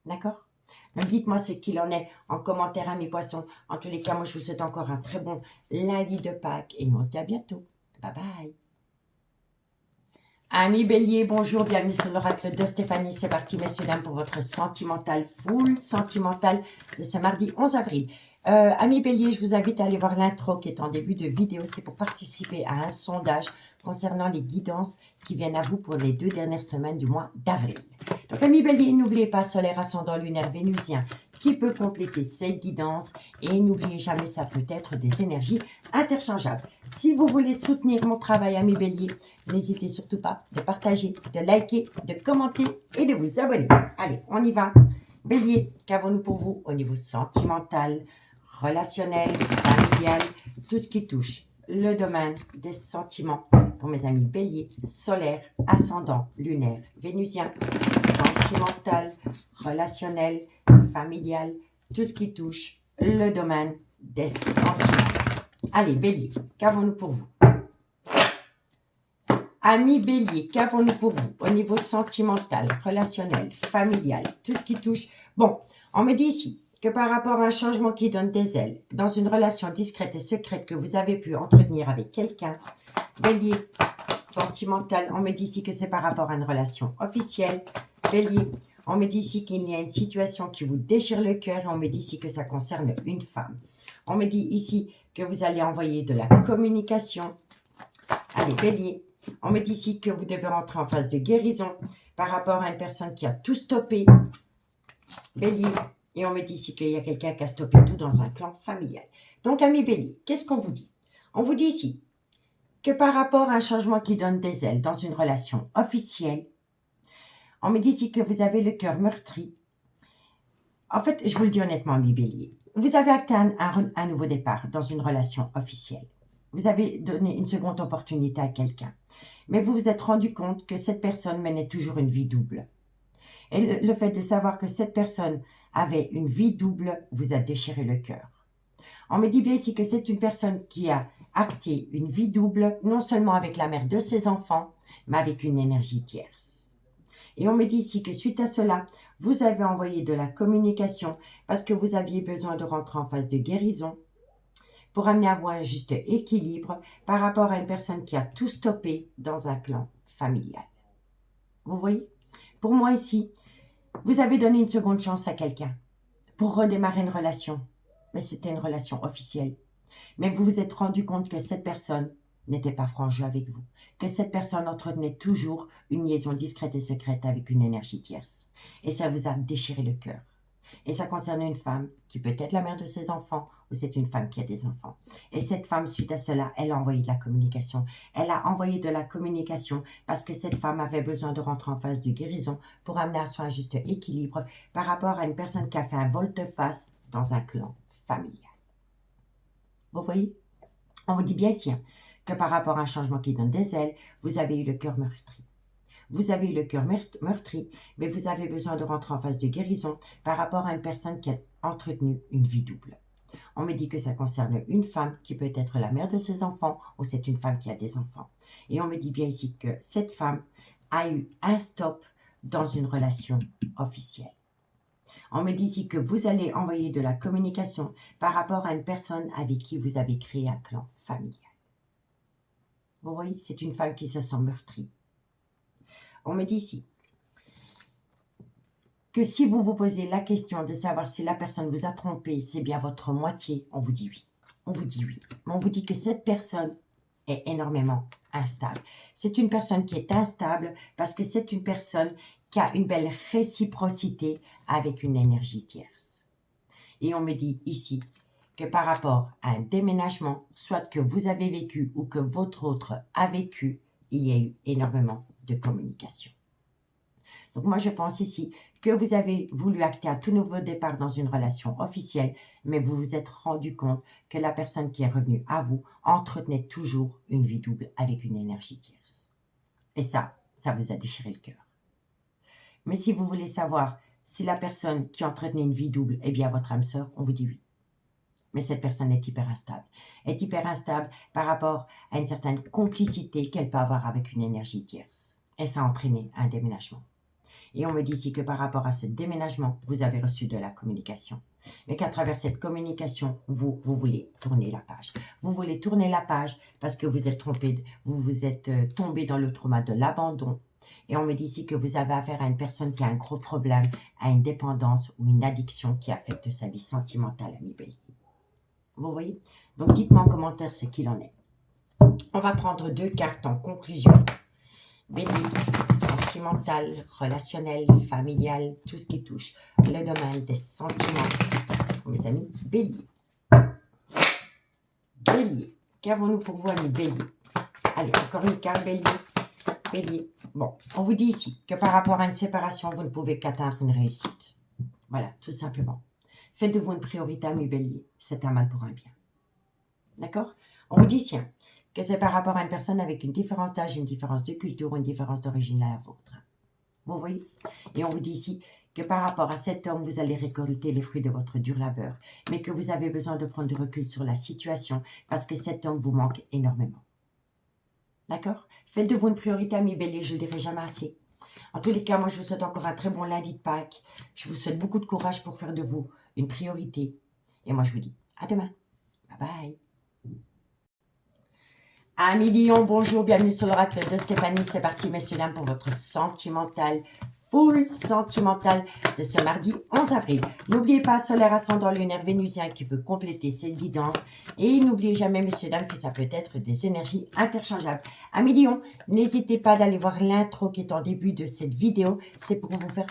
[SPEAKER 1] D'accord? Donc dites-moi ce qu'il en est en commentaire, amis poissons. En tous les cas, moi je vous souhaite encore un très bon lundi de Pâques. Et nous on se dit à bientôt. Bye bye. Amis Bélier, bonjour, bienvenue sur l'oracle de Stéphanie. C'est parti, messieurs, dames, pour votre sentimental, full sentimental de ce mardi 11 avril. Amis Bélier, je vous invite à aller voir l'intro qui est en début de vidéo. C'est pour participer à un sondage concernant les guidances qui viennent à vous pour les 2 dernières semaines du mois d'avril. Donc, amis Bélier, n'oubliez pas solaire, ascendant, lunaire, vénusien qui peut compléter ces guidances. Et n'oubliez jamais, ça peut être des énergies interchangeables. Si vous voulez soutenir mon travail, amis Bélier, n'hésitez surtout pas de partager, de liker, de commenter et de vous abonner. Allez, on y va. Bélier, qu'avons-nous pour vous au niveau sentimental, relationnel, familial, tout ce qui touche le domaine des sentiments pour mes amis Bélier, solaire, ascendant, lunaire, vénusien, sentimental, relationnel, familial, tout ce qui touche le domaine des sentiments. Allez, Bélier, qu'avons-nous pour vous? Amis Bélier, qu'avons-nous pour vous au niveau sentimental, relationnel, familial, tout ce qui touche... Bon, on me dit ici que par rapport à un changement qui donne des ailes, dans une relation discrète et secrète que vous avez pu entretenir avec quelqu'un, Bélier, sentimental, on me dit ici que c'est par rapport à une relation officielle. Bélier, on me dit ici qu'il y a une situation qui vous déchire le cœur et on me dit ici que ça concerne une femme. On me dit ici que vous allez envoyer de la communication. Allez, Bélier, on me dit ici que vous devez rentrer en phase de guérison par rapport à une personne qui a tout stoppé. Bélier, et on me dit ici qu'il y a quelqu'un qui a stoppé tout dans un clan familial. Donc, amis Bélier, qu'est-ce qu'on vous dit? On vous dit ici que par rapport à un changement qui donne des ailes dans une relation officielle, on me dit ici que vous avez le cœur meurtri. En fait, je vous le dis honnêtement, amis Bélier, vous avez acté un nouveau départ dans une relation officielle. Vous avez donné une seconde opportunité à quelqu'un. Mais vous vous êtes rendu compte que cette personne menait toujours une vie double. Et le fait de savoir que cette personne avait une vie double vous a déchiré le cœur. On me dit bien ici que c'est une personne qui a acté une vie double, non seulement avec la mère de ses enfants, mais avec une énergie tierce. Et on me dit ici que suite à cela, vous avez envoyé de la communication parce que vous aviez besoin de rentrer en phase de guérison pour amener à voir un juste équilibre par rapport à une personne qui a tout stoppé dans un clan familial. Vous voyez? Pour moi ici, vous avez donné une seconde chance à quelqu'un pour redémarrer une relation. Mais c'était une relation officielle. Mais vous vous êtes rendu compte que cette personne n'était pas franche avec vous, que cette personne entretenait toujours une liaison discrète et secrète avec une énergie tierce. Et ça vous a déchiré le cœur. Et ça concerne une femme qui peut être la mère de ses enfants ou c'est une femme qui a des enfants. Et cette femme, suite à cela, elle a envoyé de la communication. Elle a envoyé de la communication parce que cette femme avait besoin de rentrer en phase de guérison pour amener à soi un juste équilibre par rapport à une personne qui a fait un volte-face dans un clan familial. Vous voyez? On vous dit bien ici que par rapport à un changement qui donne des ailes, vous avez eu le cœur meurtri. Vous avez eu le cœur meurtri, mais vous avez besoin de rentrer en phase de guérison par rapport à une personne qui a entretenu une vie double. On me dit que ça concerne une femme qui peut être la mère de ses enfants ou c'est une femme qui a des enfants. Et on me dit bien ici que cette femme a eu un stop dans une relation officielle. On me dit ici que vous allez envoyer de la communication par rapport à une personne avec qui vous avez créé un clan familial. Vous voyez, c'est une femme qui se sent meurtrie. On me dit ici que si vous vous posez la question de savoir si la personne vous a trompé, c'est bien votre moitié, on vous dit oui. On vous dit oui. Mais on vous dit que cette personne est énormément instable. C'est une personne qui est instable parce que c'est une personne qui a une belle réciprocité avec une énergie tierce. Et on me dit ici que par rapport à un déménagement, soit que vous avez vécu ou que votre autre a vécu, il y a eu énormément de communication. Donc moi, je pense ici que vous avez voulu acter un tout nouveau départ dans une relation officielle, mais vous vous êtes rendu compte que la personne qui est revenue à vous entretenait toujours une vie double avec une énergie tierce. Et ça vous a déchiré le cœur. Mais si vous voulez savoir si la personne qui entretenait une vie double est bien votre âme sœur, on vous dit oui. Mais cette personne est hyper instable. Est hyper instable par rapport à une certaine complicité qu'elle peut avoir avec une énergie tierce. Et ça a entraîné un déménagement. Et on me dit ici que par rapport à ce déménagement, vous avez reçu de la communication. mais qu'à travers cette communication, vous voulez tourner la page. Vous voulez tourner la page parce que vous êtes trompé, vous êtes tombé dans le trauma de l'abandon. Et on me dit ici que vous avez affaire à une personne qui a un gros problème, à une dépendance ou une addiction qui affecte sa vie sentimentale, ami Bélier. Vous voyez? Donc, dites-moi en commentaire ce qu'il en est. On va prendre 2 cartes en conclusion. Bélier, sentimental, relationnel, familial, tout ce qui touche le domaine des sentiments. Mes amis, Bélier. Bélier. Qu'avons-nous pour vous, amis Bélier? Allez, encore une carte, Bélier. Bélier. Bon, on vous dit ici que par rapport à une séparation, vous ne pouvez qu'atteindre une réussite. Voilà, tout simplement. Faites de vous une priorité, ami Bélier. C'est un mal pour un bien. D'accord? On vous dit ici que c'est par rapport à une personne avec une différence d'âge, une différence de culture, une différence d'origine à la vôtre. Vous voyez? Et on vous dit ici que par rapport à cet homme, vous allez récolter les fruits de votre dur labeur, mais que vous avez besoin de prendre du recul sur la situation parce que cet homme vous manque énormément. D'accord? Faites de vous une priorité, ami Bélier, je ne le dirai jamais assez. En tous les cas, moi, je vous souhaite encore un très bon lundi de Pâques. Je vous souhaite beaucoup de courage pour faire de vous une priorité. Et moi, je vous dis à demain. Bye bye. Amis Lion, bonjour, bienvenue sur l'oracle de Stéphanie. C'est parti, messieurs, dames, pour votre sentimental, full sentimental de ce mardi 11 avril. N'oubliez pas, solaire, ascendant, lunaire, vénusien qui peut compléter cette guidance. Et n'oubliez jamais, messieurs, dames, que ça peut être des énergies interchangeables. Amis Lion, n'hésitez pas d'aller voir l'intro qui est en début de cette vidéo. C'est pour vous faire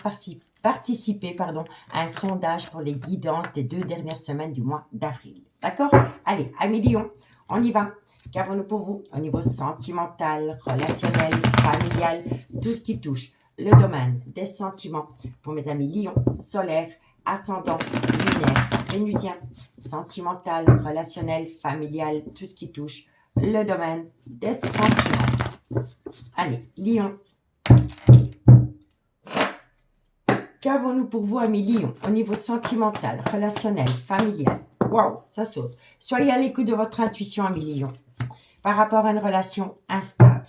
[SPEAKER 1] participer à un sondage pour les guidances des 2 dernières semaines du mois d'avril. D'accord? Allez, amis Lion, on y va. Qu'avons-nous pour vous au niveau sentimental, relationnel, familial, tout ce qui touche le domaine des sentiments pour mes amis Lion, solaire, ascendant, lunaire, vénusien, sentimental, relationnel, familial, tout ce qui touche le domaine des sentiments. Allez, Lion. Qu'avons-nous pour vous, amis Lion, au niveau sentimental, relationnel, familial? Waouh, ça saute. Soyez à l'écoute de votre intuition, amis Lion. Par rapport à une relation instable.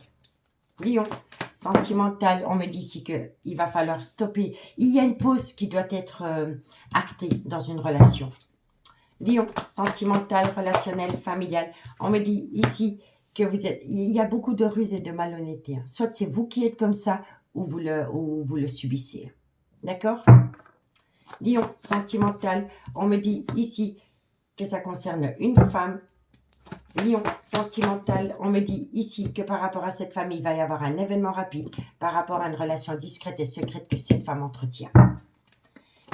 [SPEAKER 1] Lion, sentimental, on me dit ici qu'il va falloir stopper. Il y a une pause qui doit être actée dans une relation. Lion, sentimental, relationnel, familial. On me dit ici que il y a beaucoup de ruses et de malhonnêteté. Soit c'est vous qui êtes comme ça ou vous le subissez. D'accord? Lion, sentimental, on me dit ici que ça concerne une femme. Lion, sentimental, on me dit ici que par rapport à cette femme, il va y avoir un événement rapide par rapport à une relation discrète et secrète que cette femme entretient.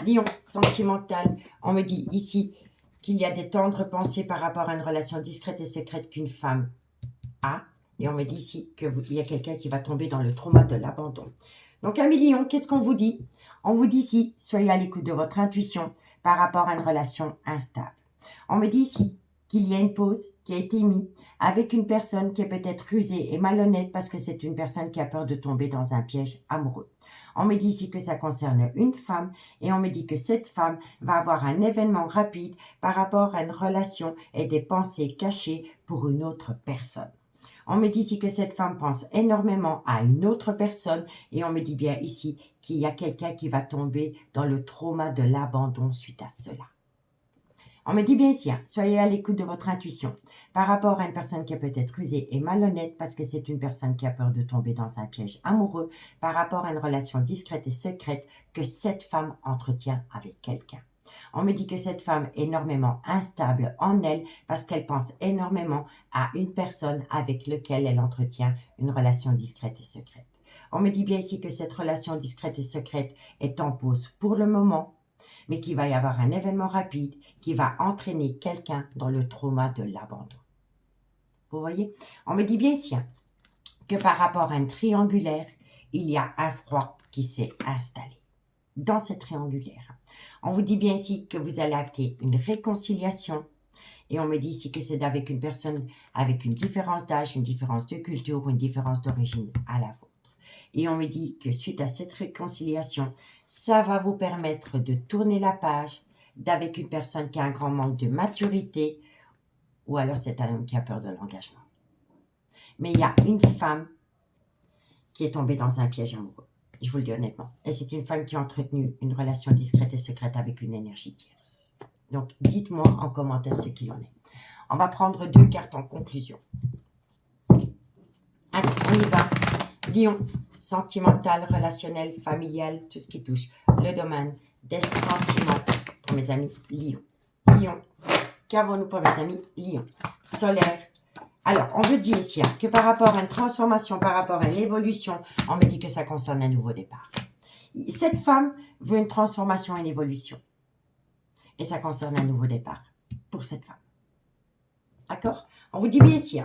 [SPEAKER 1] Lion, sentimental, on me dit ici qu'il y a des tendres pensées par rapport à une relation discrète et secrète qu'une femme a. Et on me dit ici qu'il y a quelqu'un qui va tomber dans le trauma de l'abandon. Donc, amis Lion, qu'est-ce qu'on vous dit? On vous dit ici, soyez à l'écoute de votre intuition par rapport à une relation instable. On me dit ici qu'il y a une pause qui a été mise avec une personne qui est peut-être rusée et malhonnête parce que c'est une personne qui a peur de tomber dans un piège amoureux. On me dit ici que ça concerne une femme et on me dit que cette femme va avoir un événement rapide par rapport à une relation et des pensées cachées pour une autre personne. On me dit ici que cette femme pense énormément à une autre personne et on me dit bien ici qu'il y a quelqu'un qui va tomber dans le trauma de l'abandon suite à cela. On me dit bien ici, soyez à l'écoute de votre intuition par rapport à une personne qui est peut-être rusée et malhonnête parce que c'est une personne qui a peur de tomber dans un piège amoureux par rapport à une relation discrète et secrète que cette femme entretient avec quelqu'un. On me dit que cette femme est énormément instable en elle parce qu'elle pense énormément à une personne avec laquelle elle entretient une relation discrète et secrète. On me dit bien ici que cette relation discrète et secrète est en pause pour le moment, mais qu'il va y avoir un événement rapide qui va entraîner quelqu'un dans le trauma de l'abandon. Vous voyez? On me dit bien ici que par rapport à un triangulaire, il y a un froid qui s'est installé dans ce triangulaire. On vous dit bien ici que vous allez acter une réconciliation et on me dit ici que c'est avec une personne avec une différence d'âge, une différence de culture ou une différence d'origine à la vôtre. Et on me dit que suite à cette réconciliation, ça va vous permettre de tourner la page d'avec une personne qui a un grand manque de maturité ou alors c'est un homme qui a peur de l'engagement. Mais il y a une femme qui est tombée dans un piège amoureux. Je vous le dis honnêtement. Et c'est une femme qui a entretenu une relation discrète et secrète avec une énergie tierce. Donc, dites-moi en commentaire ce qu'il en est. On va prendre 2 cartes en conclusion. Allez, on y va. Lion, sentimental, relationnel, familial, tout ce qui touche le domaine des sentiments pour mes amis Lion. Lion, qu'avons-nous pour mes amis Lion? Solaire. Alors, on veut dire ici que par rapport à une transformation, par rapport à une évolution, on me dit que ça concerne un nouveau départ. Cette femme veut une transformation et une évolution. Et ça concerne un nouveau départ pour cette femme. D'accord? On vous dit bien ici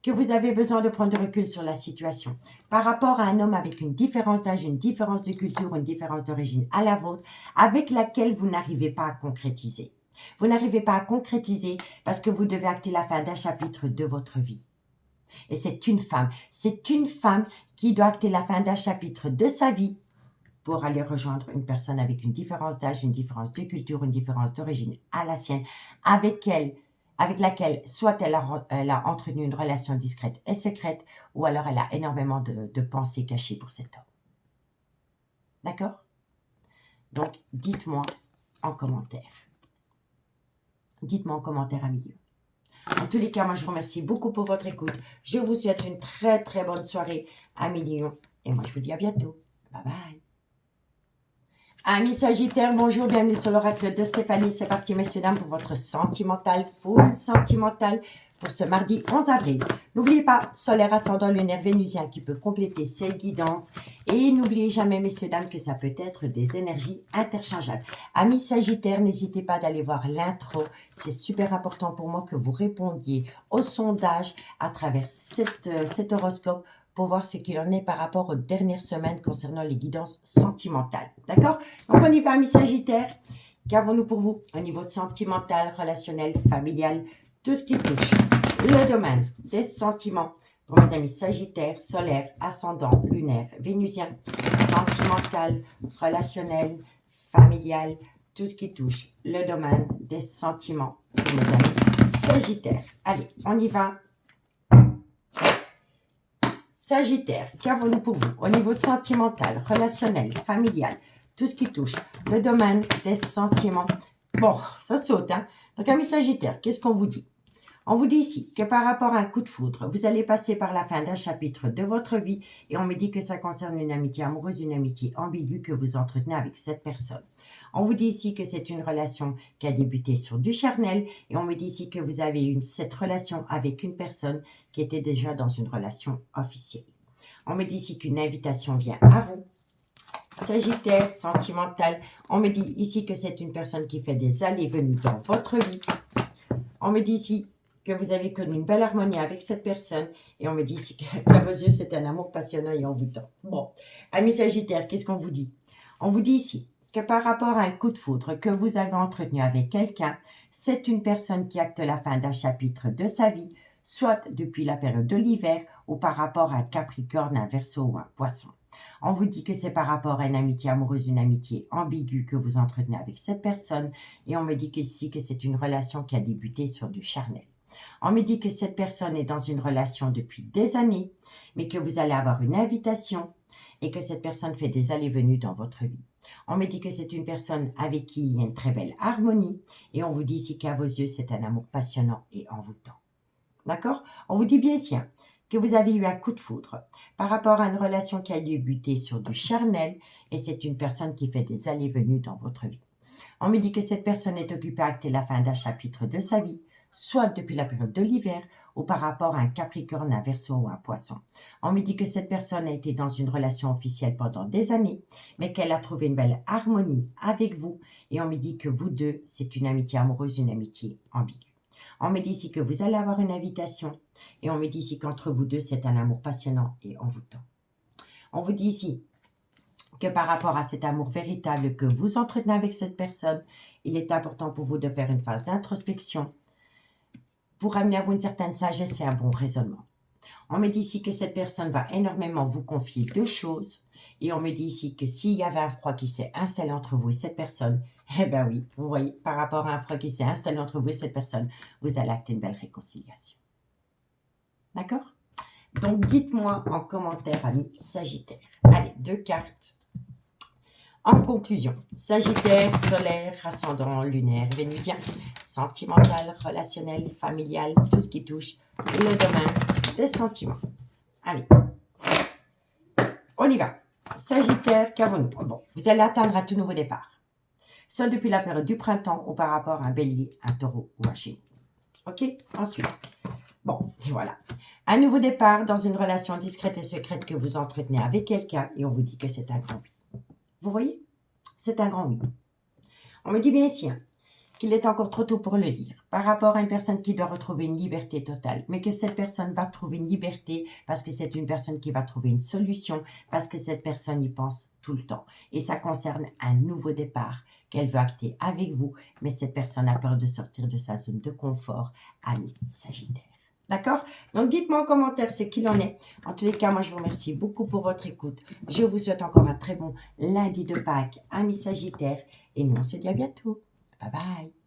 [SPEAKER 1] que vous avez besoin de prendre du recul sur la situation par rapport à un homme avec une différence d'âge, une différence de culture, une différence d'origine à la vôtre, avec laquelle vous n'arrivez pas à concrétiser. Vous n'arrivez pas à concrétiser parce que vous devez acter la fin d'un chapitre de votre vie. Et c'est une femme qui doit acter la fin d'un chapitre de sa vie pour aller rejoindre une personne avec une différence d'âge, une différence de culture, une différence d'origine à la sienne, avec laquelle soit elle a entretenu une relation discrète et secrète, ou alors elle a énormément de pensées cachées pour cet homme. D'accord? Donc, dites-moi en commentaire. Dites-moi en commentaire, amis lions. En tous les cas, moi, je vous remercie beaucoup pour votre écoute. Je vous souhaite une très, très bonne soirée, amis lions. Et moi, je vous dis à bientôt. Bye bye. Amis Sagittaires, bonjour, bienvenue sur l'oracle de Stéphanie. C'est parti, messieurs, dames, pour votre sentimental, full sentimental pour ce mardi 11 avril. N'oubliez pas, solaire, ascendant, lunaire, vénusien qui peut compléter cette guidance. Et n'oubliez jamais, messieurs, dames, que ça peut être des énergies interchangeables. Amis Sagittaires, n'hésitez pas d'aller voir l'intro. C'est super important pour moi que vous répondiez au sondage à travers cet horoscope pour voir ce qu'il en est par rapport aux dernières semaines concernant les guidances sentimentales. D'accord? Donc, on y va, amis Sagittaires. Qu'avons-nous pour vous au niveau sentimental, relationnel, familial, tout ce qui touche le domaine des sentiments pour mes amis Sagittaires, solaire, ascendant, lunaire, vénusien, sentimental, relationnel, familial, tout ce qui touche le domaine des sentiments pour mes amis Sagittaires. Allez, on y va. Sagittaire, qu'avons-nous pour vous au niveau sentimental, relationnel, familial, tout ce qui touche le domaine des sentiments? Bon, ça saute, hein? Donc, amis Sagittaire, qu'est-ce qu'on vous dit? On vous dit ici que par rapport à un coup de foudre, vous allez passer par la fin d'un chapitre de votre vie et on me dit que ça concerne une amitié amoureuse, une amitié ambiguë que vous entretenez avec cette personne. On vous dit ici que c'est une relation qui a débuté sur du charnel et on me dit ici que vous avez eu cette relation avec une personne qui était déjà dans une relation officielle. On me dit ici qu'une invitation vient à vous. Sagittaire, sentimental, on me dit ici que c'est une personne qui fait des allées-venues dans votre vie. On me dit ici que vous avez connu une belle harmonie avec cette personne et on me dit ici qu'à vos yeux, c'est un amour passionnant et envoûtant. Bon, amis Sagittaires, qu'est-ce qu'on vous dit? On vous dit ici que par rapport à un coup de foudre que vous avez entretenu avec quelqu'un, c'est une personne qui acte la fin d'un chapitre de sa vie, soit depuis la période de l'hiver ou par rapport à un Capricorne, un Verseau ou un Poisson. On vous dit que c'est par rapport à une amitié amoureuse, une amitié ambiguë que vous entretenez avec cette personne et on me dit ici que c'est une relation qui a débuté sur du charnel. On me dit que cette personne est dans une relation depuis des années, mais que vous allez avoir une invitation et que cette personne fait des allées-venues dans votre vie. On me dit que c'est une personne avec qui il y a une très belle harmonie et on vous dit ici qu'à vos yeux, c'est un amour passionnant et envoûtant. D'accord? On vous dit bien ici que vous avez eu un coup de foudre par rapport à une relation qui a débuté sur du charnel et c'est une personne qui fait des allées-venues dans votre vie. On me dit que cette personne est occupée à acter la fin d'un chapitre de sa vie, soit depuis la période de l'hiver ou par rapport à un Capricorne, un Verseau ou un Poisson. On me dit que cette personne a été dans une relation officielle pendant des années, mais qu'elle a trouvé une belle harmonie avec vous et on me dit que vous deux, c'est une amitié amoureuse, une amitié ambiguë. On me dit ici que vous allez avoir une invitation et on me dit ici qu'entre vous deux, c'est un amour passionnant et envoûtant. On vous dit ici que par rapport à cet amour véritable que vous entretenez avec cette personne, il est important pour vous de faire une phase d'introspection pour amener à vous une certaine sagesse et un bon raisonnement. On me dit ici que cette personne va énormément vous confier deux choses et on me dit ici que s'il y avait un froid qui s'est installé entre vous et cette personne, eh bien oui, vous voyez, par rapport à un froid qui s'est installé entre vous et cette personne, vous allez acter une belle réconciliation. D'accord? Donc, dites-moi en commentaire, amis Sagittaires. Allez, 2 cartes. En conclusion, Sagittaire, solaire, ascendant, lunaire, vénusien, sentimental, relationnel, familial, tout ce qui touche le domaine des sentiments. Allez, on y va. Sagittaire, qu'avons-nous? Bon, vous allez atteindre un tout nouveau départ. Soit depuis la période du printemps ou par rapport à un bélier, un taureau ou un gémeaux. Ok? Ensuite, bon, voilà. Un nouveau départ dans une relation discrète et secrète que vous entretenez avec quelqu'un et on vous dit que c'est un grand oui. Vous voyez? C'est un grand oui. On me dit bien ici qu'il est encore trop tôt pour le dire, par rapport à une personne qui doit retrouver une liberté totale, mais que cette personne va trouver une liberté parce que c'est une personne qui va trouver une solution, parce que cette personne y pense tout le temps. Et ça concerne un nouveau départ qu'elle veut acter avec vous, mais cette personne a peur de sortir de sa zone de confort, ami Sagittaire. D'accord? Donc, dites-moi en commentaire ce qu'il en est. En tous les cas, moi, je vous remercie beaucoup pour votre écoute. Je vous souhaite encore un très bon lundi de Pâques, amis Sagittaire. Et nous, on se dit à bientôt. Bye bye.